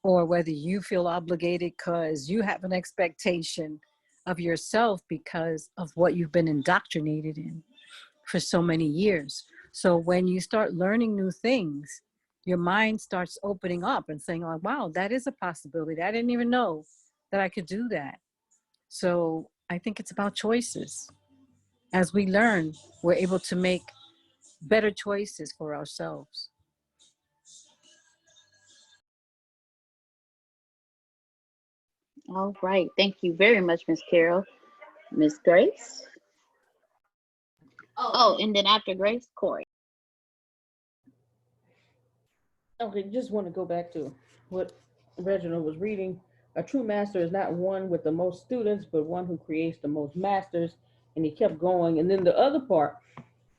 E: or whether you feel obligated because you have an expectation of yourself because of what you've been indoctrinated in for so many years. So when you start learning new things, your mind starts opening up and saying, oh, wow, that is a possibility. I didn't even know that I could do that. So I think it's about choices. As we learn, we're able to make better choices for ourselves.
B: All right. Thank you very much, Ms. Carol. Ms. Grace? Oh, and then after Grace, Corey.
A: Okay, just want to go back to what Reginald was reading. A true master is not one with the most students, but one who creates the most masters. And he kept going. And then the other part,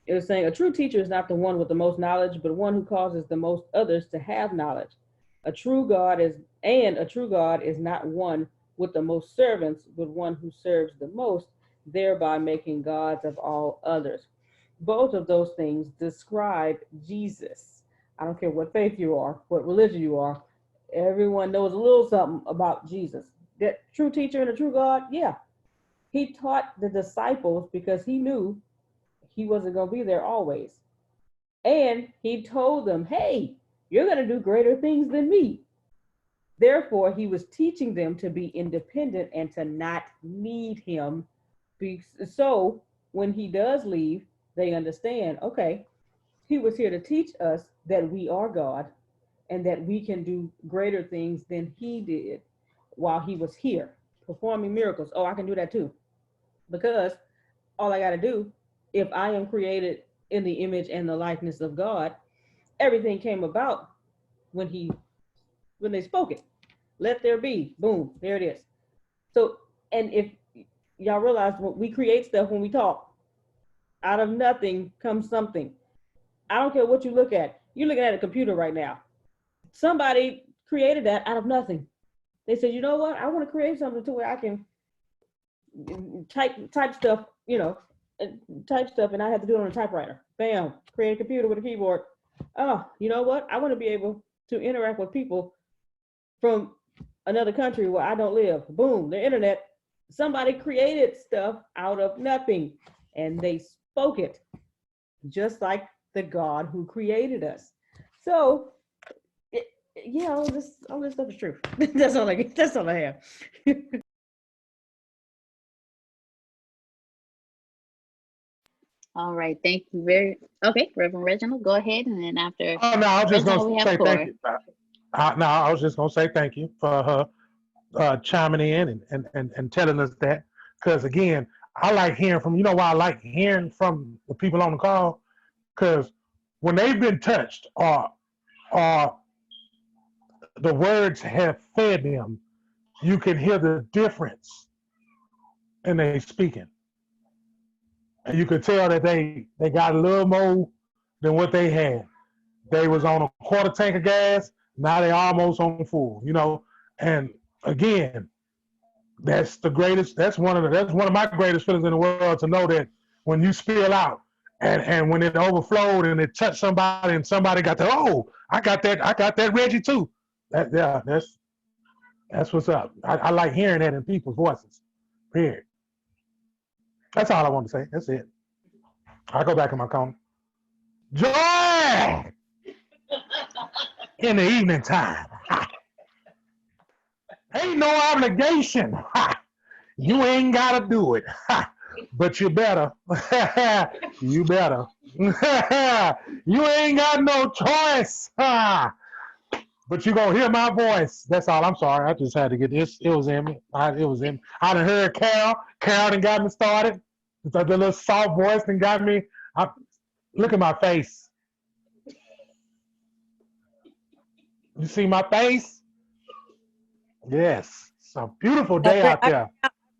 A: it was saying a true teacher is not the one with the most knowledge, but one who causes the most others to have knowledge. A true God is not one with the most servants, but one who serves the most, thereby making gods of all others. Both of those things describe Jesus. I don't care what faith you are, what religion you are. Everyone knows a little something about Jesus. that true teacher and a true God? Yeah. He taught the disciples because he knew he wasn't going to be there always. And he told them, hey, you're going to do greater things than me. Therefore, he was teaching them to be independent and to not need him. So when he does leave, they understand, okay, he was here to teach us that we are God and that we can do greater things than he did while he was here performing miracles. Oh, I can do that too. Because all I got to do, if I am created in the image and the likeness of God, everything came about when they spoke it. Let there be. Boom, there it is. So, and if y'all realize, we create stuff when we talk. Out of nothing comes something. I don't care what you look at. You're looking at a computer right now. Somebody created that out of nothing. They said, you know what? I want to create something to where I can type stuff, type stuff, and I have to do it on a typewriter. Bam, create a computer with a keyboard. Oh, you know what? I want to be able to interact with people from another country where I don't live. Boom, the internet. Somebody created stuff out of nothing, and they spoke it, just like the God who created us. So, all this stuff is true. That's all I have.
B: All right, thank you okay, Reverend Reginald, go ahead, and then after
C: Oh no, I was just
B: Reginald, we
C: gonna
B: have
C: say
B: Corey.
C: thank you. No, I was just gonna say thank you for her chiming in and telling us that. Because again, I like hearing from, why I like hearing from the people on the call? Because when they've been touched or the words have fed them, you can hear the difference in they speaking. And you could tell that they got a little more than what they had. They was on a quarter tank of gas, now they almost on full, And again, that's the greatest. That's one of my greatest feelings in the world, to know that when you spill out and when it overflowed and it touched somebody and somebody got I got that Reggie too. That's what's up. I like hearing that in people's voices. Period. That's all I want to say. That's it. I'll go back in my corner. Joy in the evening time. Ain't no obligation. You ain't gotta do it. But you better. You better. You ain't got no choice. But you gonna hear my voice. That's all. I'm sorry. I just had to get this. It was in me. I done heard Carol. Carol done got me started. The little soft voice done got me. Look at my face. You see my face? Yes. It's a beautiful day out there.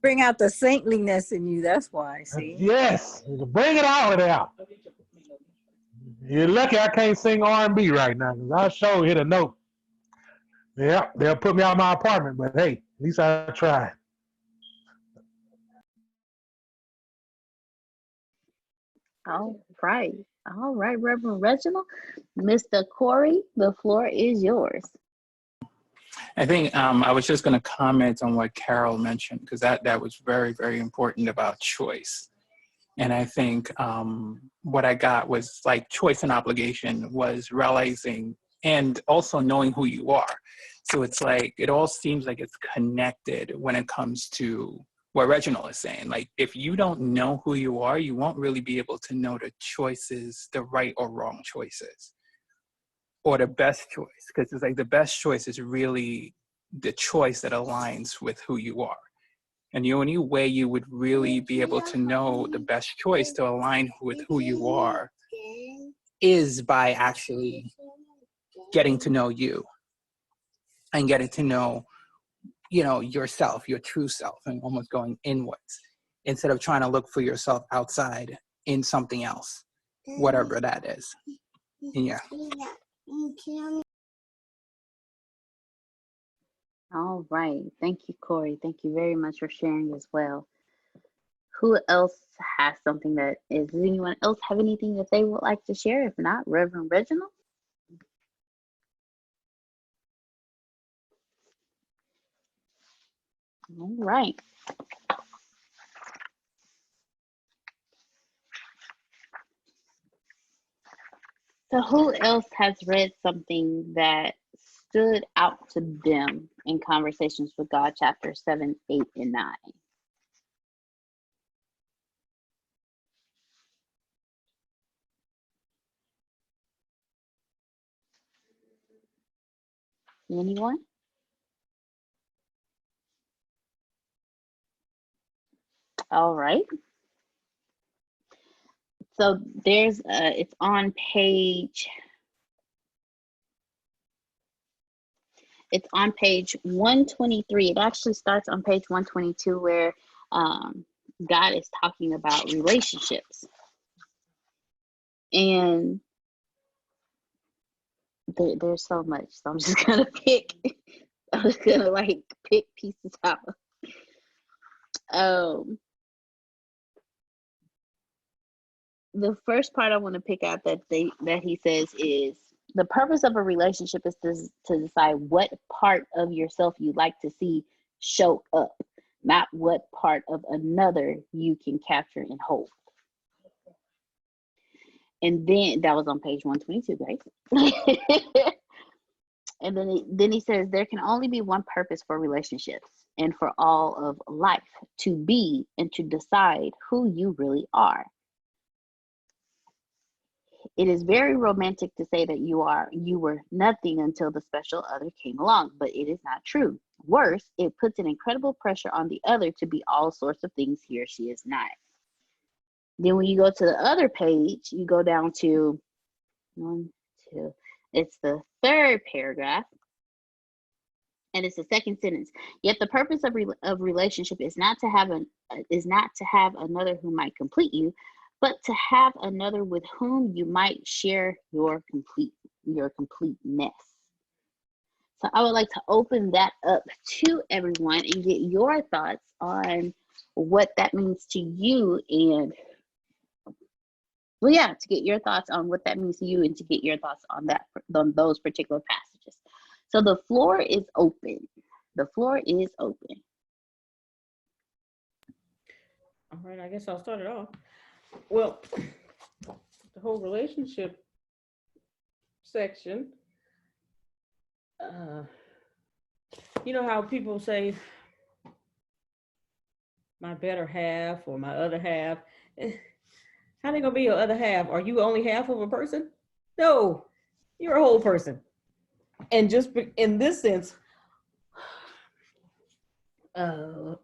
E: Bring out the saintliness in you. That's why. See.
C: Yes. Bring it all out. You're lucky I can't sing R&B right now, because I'll sure hit a note. Yeah, they'll put me out of my apartment, but hey, at least I tried.
B: All right, Reverend Reginald. Mr. Corey, the floor is yours.
D: I think I was just going to comment on what Carol mentioned, because that was very, very important about choice. And I think what I got was like choice and obligation was realizing and also knowing who you are. So it's like, it all seems like it's connected when it comes to what Reginald is saying. Like, if you don't know who you are, you won't really be able to know the choices, the right or wrong choices, or the best choice. Because it's like the best choice is really the choice that aligns with who you are. And the only way you would really be able to know the best choice to align with who you are is by actually getting to know you and getting to know, yourself, your true self, and almost going inwards instead of trying to look for yourself outside in something else, whatever that is. And yeah.
B: All right. Thank you, Corey. Thank you very much for sharing as well. Who else has something does anyone else have anything that they would like to share? If not, Reverend Reginald? All right. So who else has read something that stood out to them in Conversations with God, chapter 7, 8, and 9? Anyone? All right. So there's it's on page 123. It actually starts on page 122 where God is talking about relationships. And there's so much. So I'm just gonna pick pieces out. The first part I want to pick out that he says is the purpose of a relationship is to decide what part of yourself you like to see show up, not what part of another you can capture and hold. And then that was on page 122, right? And then he says there can only be one purpose for relationships and for all of life, to be and to decide who you really are. It is very romantic to say that you were nothing until the special other came along, but it is not true. Worse, it puts an incredible pressure on the other to be all sorts of things he or she is not. Then when you go to the other page, you go down to it's the third paragraph, and it's the second sentence. Yet the purpose of relationship is not to have another who might complete you, but to have another with whom you might share your completeness. So I would like to open that up to everyone and get your thoughts on what that means to you, and to get your thoughts on what that means to you and to get your thoughts on those particular passages. So the floor is open. The floor is open.
A: All right, I guess I'll start it off. Well, the whole relationship section, you know how people say my better half or my other half? How they gonna be your other half? Are you only half of a person? No, you're a whole person. And just in this sense,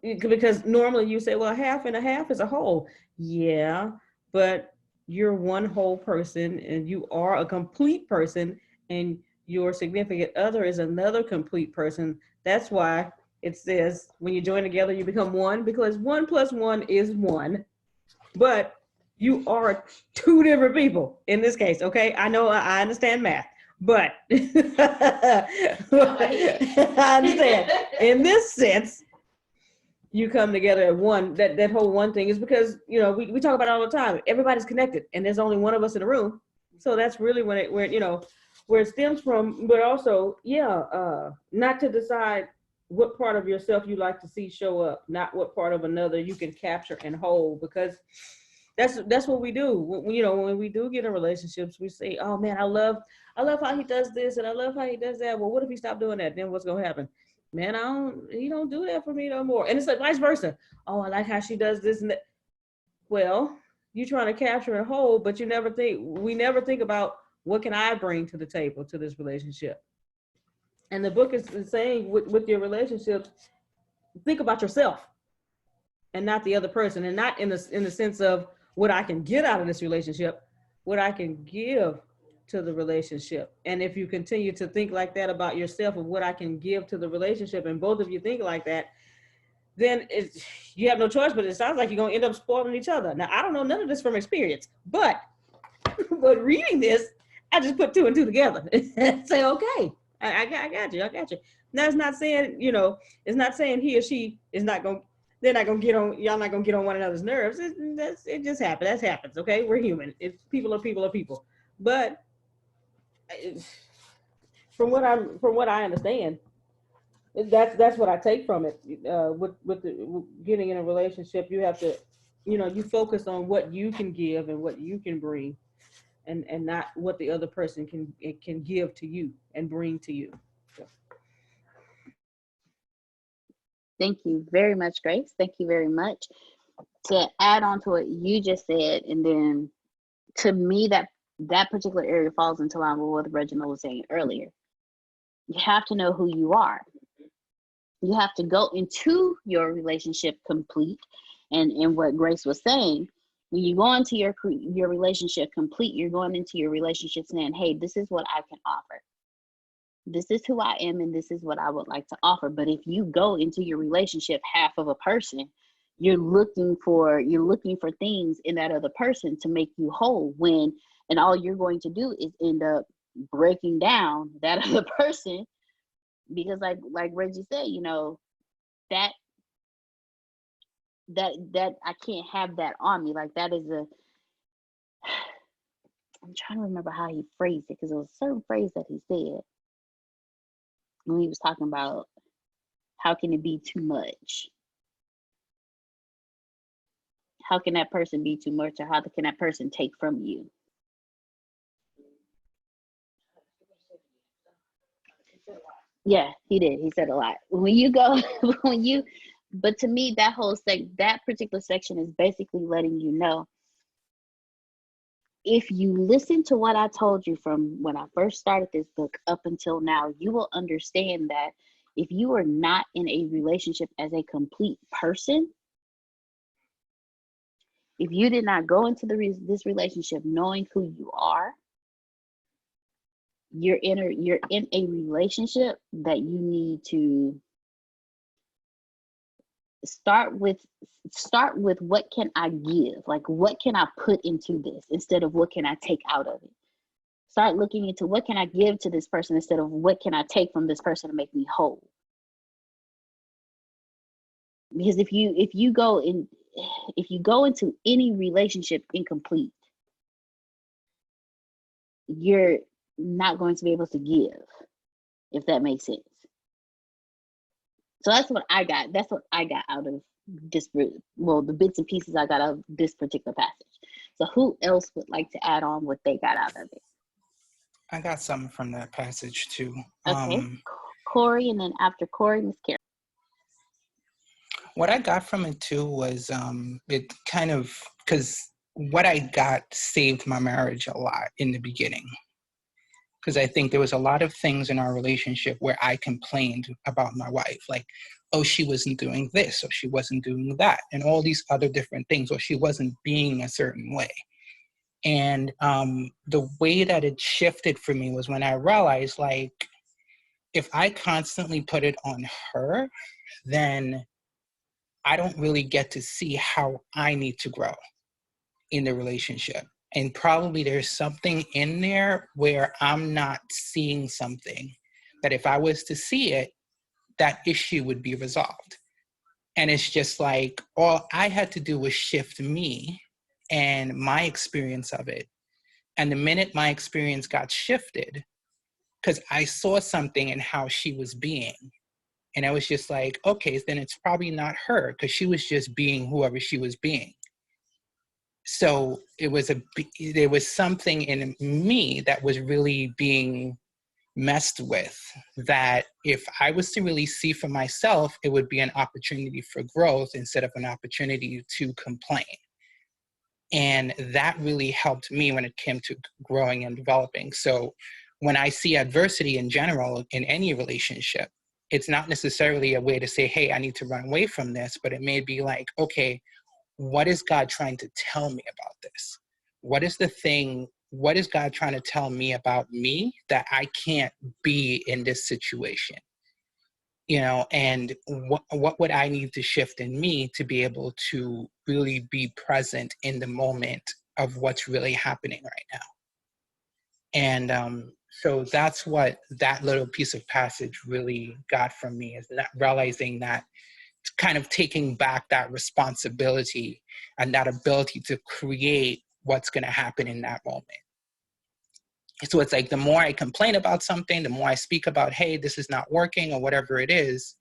A: because normally you say, well, half and a half is a whole. Yeah, but you're one whole person and you are a complete person, and your significant other is another complete person. That's why it says when you join together, you become one, because 1 + 1 is 1. But you are two different people in this case, okay? I know I understand math, but I understand. In this sense, you come together at one. That whole one thing is because, we talk about it all the time. Everybody's connected, and there's only one of us in the room. So that's really where it stems from. But also, not to decide what part of yourself you like to see show up, not what part of another you can capture and hold, because that's what we do. When we do get in relationships, we say, oh man, I love how he does this, and I love how he does that. Well, what if he stopped doing that? Then what's gonna happen? Man, he don't do that for me no more. And it's like vice versa. Oh, I like how she does this and that. Well, you're trying to capture and hold, but we never think about what can I bring to the table to this relationship. And the book is saying with your relationships, think about yourself and not the other person, and not in the sense of what I can get out of this relationship, what I can give to the relationship. And if you continue to think like that about yourself, of what I can give to the relationship, and both of you think like that, then you have no choice, but it sounds like you're going to end up spoiling each other. Now, I don't know none of this from experience, but reading this, I just put 2 and 2 together and say, okay, I got you. Now, it's not saying, it's not saying he or she is not going, they're not going to get on, y'all not going to get on one another's nerves. It just happens. That happens, okay? We're human. People are people. But from what I understand, That's what I take from it. With getting in a relationship, you have to, you focus on what you can give and what you can bring, and not what the other person can give to you and bring to you. So.
B: Thank you very much, Grace. Thank you very much. To add on to what you just said, and then to me, that particular area falls into line with what Reginald was saying earlier. You have to know who you are. You have to go into your relationship complete, and what Grace was saying, when you go into your relationship complete, you're going into your relationship saying, hey, this is what I can offer. This is who I am, and this is what I would like to offer. But if you go into your relationship half of a person, you're looking for things in that other person to make you whole, and all you're going to do is end up breaking down that other person, because like Reggie said, that I can't have that on me. Like, that is I'm trying to remember how he phrased it, because it was a certain phrase that he said when he was talking about how can it be too much? How can that person be too much, or how can that person take from you? Yeah, he did. He said a lot. But to me, that particular section is basically letting you know, if you listen to what I told you from when I first started this book up until now, you will understand that if you are not in a relationship as a complete person, if you did not go into this relationship knowing who you are, you're in a relationship that you need to start with what can I give? Like, what can I put into this instead of what can I take out of it? Start looking into what can I give to this person instead of what can I take from this person to make me whole. Because if you go into any relationship incomplete, you're not going to be able to give, if that makes sense. So that's what I got. That's what I got out of this. Well, the bits and pieces I got out of this particular passage. So who else would like to add on what they got out of it?
D: I got something from that passage too.
B: Okay, Corey, and then after Corey, Miss Karen.
D: What I got from it too was it kind of, because what I got saved my marriage a lot in the beginning. Because I think there was a lot of things in our relationship where I complained about my wife, like, oh, she wasn't doing this, or she wasn't doing that, and all these other different things, or she wasn't being a certain way. And the way that it shifted for me was when I realized, like, if I constantly put it on her, then I don't really get to see how I need to grow in the relationship. And probably there's something in there where I'm not seeing something that if I was to see it, that issue would be resolved. And it's just like, all I had to do was shift me and my experience of it. And the minute my experience got shifted, because I saw something in how she was being, and I was just like, okay, then it's probably not her, because she was just being whoever she was being. So there was something in me that was really being messed with, that if I was to really see for myself, it would be an opportunity for growth instead of an opportunity to complain. And that really helped me when it came to growing and developing. So when I see adversity in general in any relationship, it's not necessarily a way to say, hey, I need to run away from this, but it may be like, okay, what is God trying to tell me about this? What is God trying to tell me about me that I can't be in this situation? And what would I need to shift in me to be able to really be present in the moment of what's really happening right now? And so that's what that little piece of passage really got from me, is that realizing that kind of taking back that responsibility and that ability to create what's going to happen in that moment. So it's like the more I complain about something, the more I speak about, hey, this is not working or whatever it is,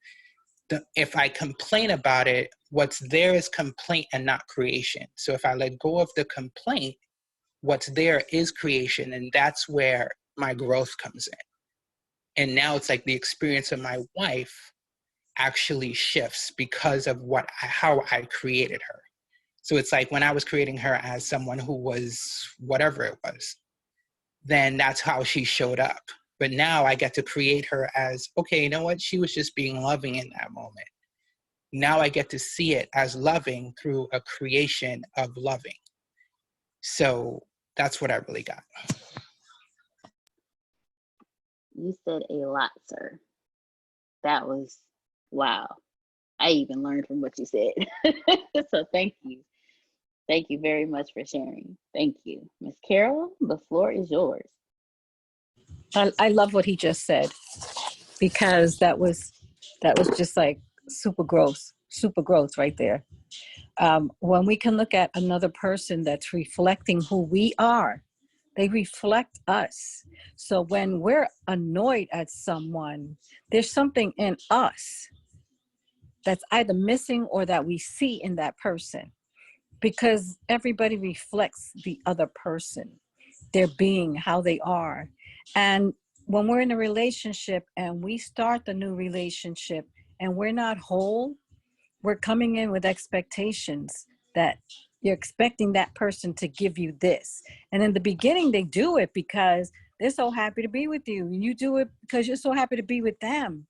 D: if I complain about it, what's there is complaint and not creation. So if I let go of the complaint, what's there is creation. And that's where my growth comes in. And now it's like the experience of my wife actually shifts because of how I created her. So it's like when I was creating her as someone who was whatever it was, then that's how she showed up. But now I get to create her as, okay, you know what? She was just being loving in that moment. Now I get to see it as loving through a creation of loving. So that's what I really got.
B: You said a lot, sir. That was, wow. I even learned from what you said. So thank you. Thank you very much for sharing. Thank you. Miss Carol, the floor is yours.
E: I love what he just said, because that was just like super growth right there. When we can look at another person that's reflecting who we are, they reflect us. So when we're annoyed at someone, there's something in us that's either missing or that we see in that person, because everybody reflects the other person, their being, how they are. And when we're in a relationship and we start the new relationship and we're not whole, we're coming in with expectations that you're expecting that person to give you this. And in the beginning, they do it because they're so happy to be with you. You do it because you're so happy to be with them.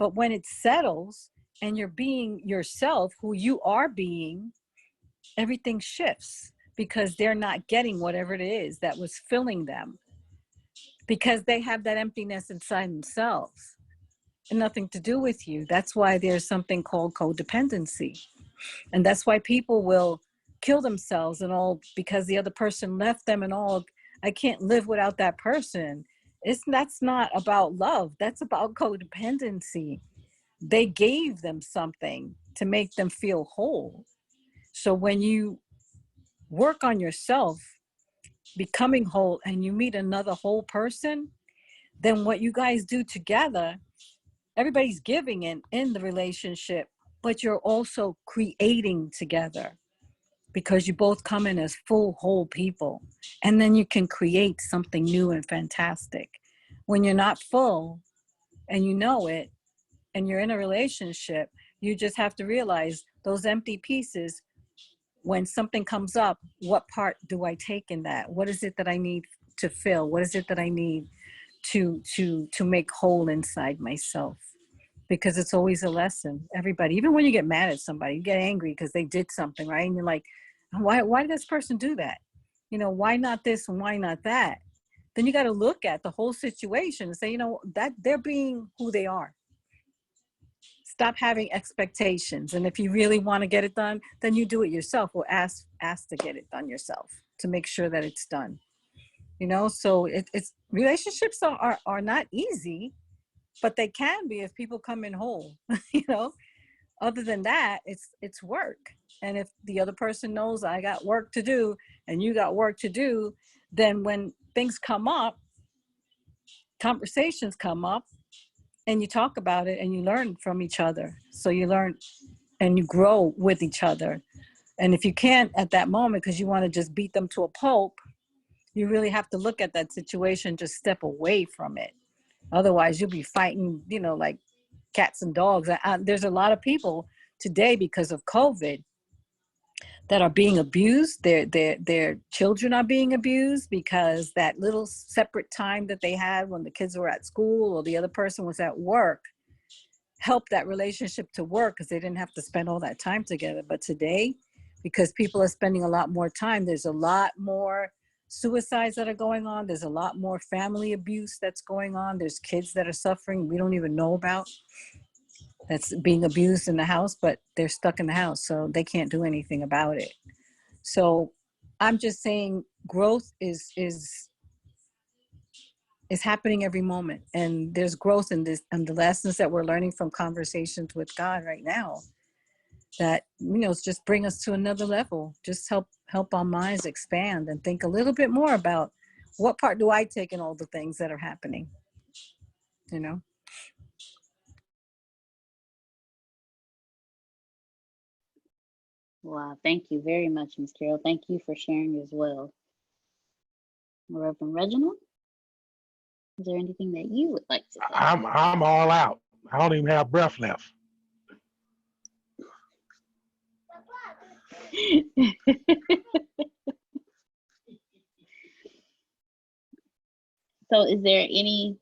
E: But when it settles and you're being yourself, who you are being, everything shifts, because they're not getting whatever it is that was filling them, because they have that emptiness inside themselves and nothing to do with you. That's why there's something called codependency. And that's why people will kill themselves and all, because the other person left them and all. I can't live without that person. That's not about love. That's about codependency. They gave them something to make them feel whole. So when you work on yourself, becoming whole, and you meet another whole person, then what you guys do together, everybody's giving in the relationship, but you're also creating together, because you both come in as full whole people, and then you can create something new and fantastic. When you're not full and you know it, and you're in a relationship, you just have to realize those empty pieces. When something comes up, what part do I take in that? What is it that I need to fill? What is it that I need to make whole inside myself? Because it's always a lesson. Everybody, even when you get mad at somebody, you get angry because they did something, right? And you're like, why did this person do that? You know, why not this and why not that? Then you got to look at the whole situation and say, you know, that they're being who they are. Stop having expectations. And if you really want to get it done, then you do it yourself, or ask to get it done yourself, to make sure that it's done. You know, so it's relationships are not easy, but they can be if people come in whole. You know, other than that, it's work. And if the other person knows I got work to do and you got work to do, then when things come up, conversations come up, and you talk about it and you learn from each other. So you learn and you grow with each other. And if you can't at that moment, because you want to just beat them to a pulp, you really have to look at that situation, just step away from it. Otherwise, you'll be fighting, you know, like cats and dogs. There's a lot of people today, because of COVID, that are being abused. Their children are being abused, because that little separate time that they had when the kids were at school or the other person was at work helped that relationship to work, because they didn't have to spend all that time together. But today, because people are spending a lot more time, there's a lot more suicides that are going on. There's a lot more family abuse that's going on. There's kids that are suffering we don't even know about, that's being abused in the house, but they're stuck in the house, so they can't do anything about it. So I'm just saying growth is happening every moment, and there's growth in this, and the lessons that we're learning from conversations with God right now, that, you know, just bring us to another level, just help our minds expand and think a little bit more about What part do I take in all the things that are happening? You know?
B: Wow, thank you very much, Ms. Carol. Thank you for sharing as well. Reverend Reginald, is there anything that you would like to say?
C: I'm all out. I don't even have breath left.
B: So is there anything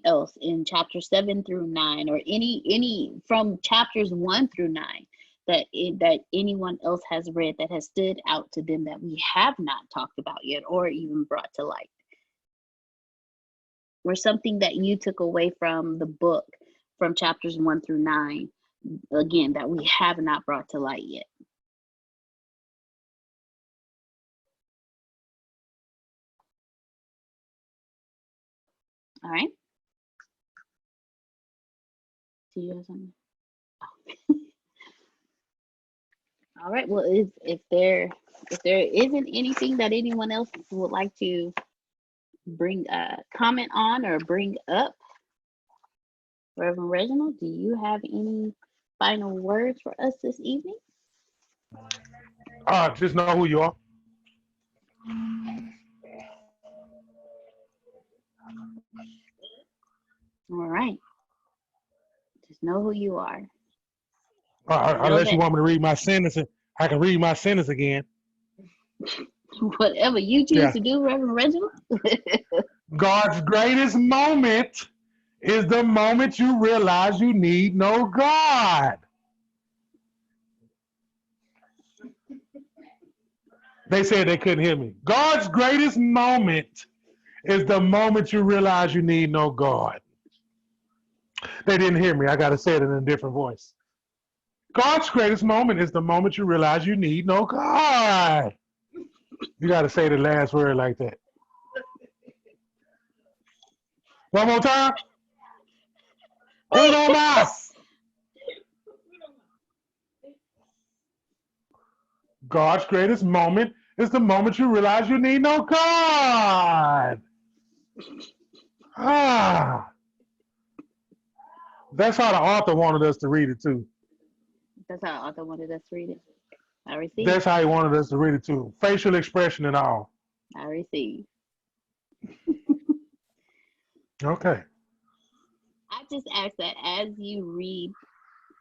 B: else in chapter 7 through 9, or any from chapters 1 through 9 that anyone else has read that has stood out to them that we have not talked about yet or even brought to light? Or something that you took away from the book from chapters 1 through 9, again, that we have not brought to light yet? All right. Do you have something? Oh. All right. Well, if there isn't anything that anyone else would like to bring comment on or bring up, Reverend Reginald, do you have any final words for us this evening?
C: Just know who you are.
B: All right. Just know who you are.
C: Unless you want me to read my sentence, I can read my sentence again.
B: Whatever you choose to do, Reverend Reginald.
C: God's greatest moment is the moment you realize you need no God. They said they couldn't hear me. God's greatest moment is the moment you realize you need no God. They didn't hear me. I got to say it in a different voice. God's greatest moment is the moment you realize you need no God. You got to say the last word like that. One more time. Uno más. God's greatest moment is the moment you realize you need no God. That's how the author wanted us to read it too.
B: That's how the author wanted us to read it. I receive.
C: That's how he wanted us to read it too. Facial expression and all.
B: I receive.
C: Okay.
B: I just ask that as you read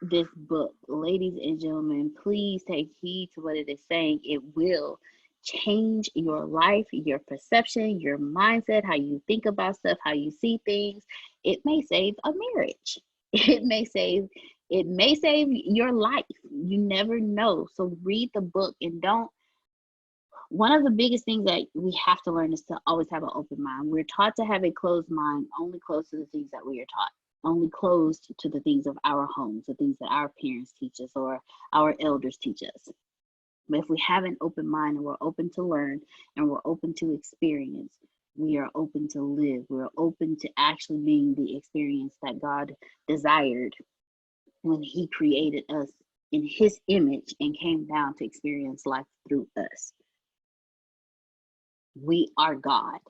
B: this book, ladies and gentlemen, please take heed to what it is saying. It will change your life, your perception, your mindset, how you think about stuff, how you see things. It may save a marriage. It may save your life. You never know. So read the book and don't. One of the biggest things that we have to learn is to always have an open mind. We're taught to have a closed mind, only closed to the things that we are taught, only closed to the things of our homes, the things that our parents teach us or our elders teach us. But if we have an open mind and we're open to learn and we're open to experience, we are open to live. We're open to actually being the experience that God desired when He created us in His image and came down to experience life through us. We are God.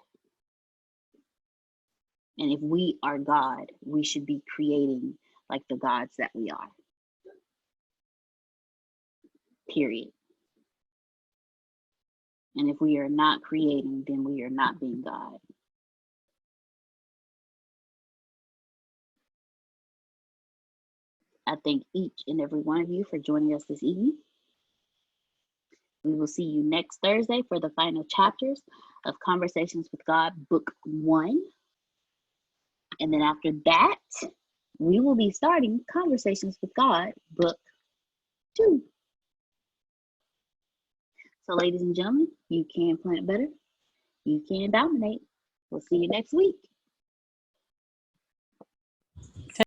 B: And if we are God, we should be creating like the gods that we are. Period. And if we are not creating, then we are not being God. I thank each and every one of you for joining us this evening. We will see you next Thursday for the final chapters of Conversations with God, Book 1. And then after that, we will be starting Conversations with God, Book 2. So, ladies and gentlemen, you can plant better. You can dominate. We'll see you next week.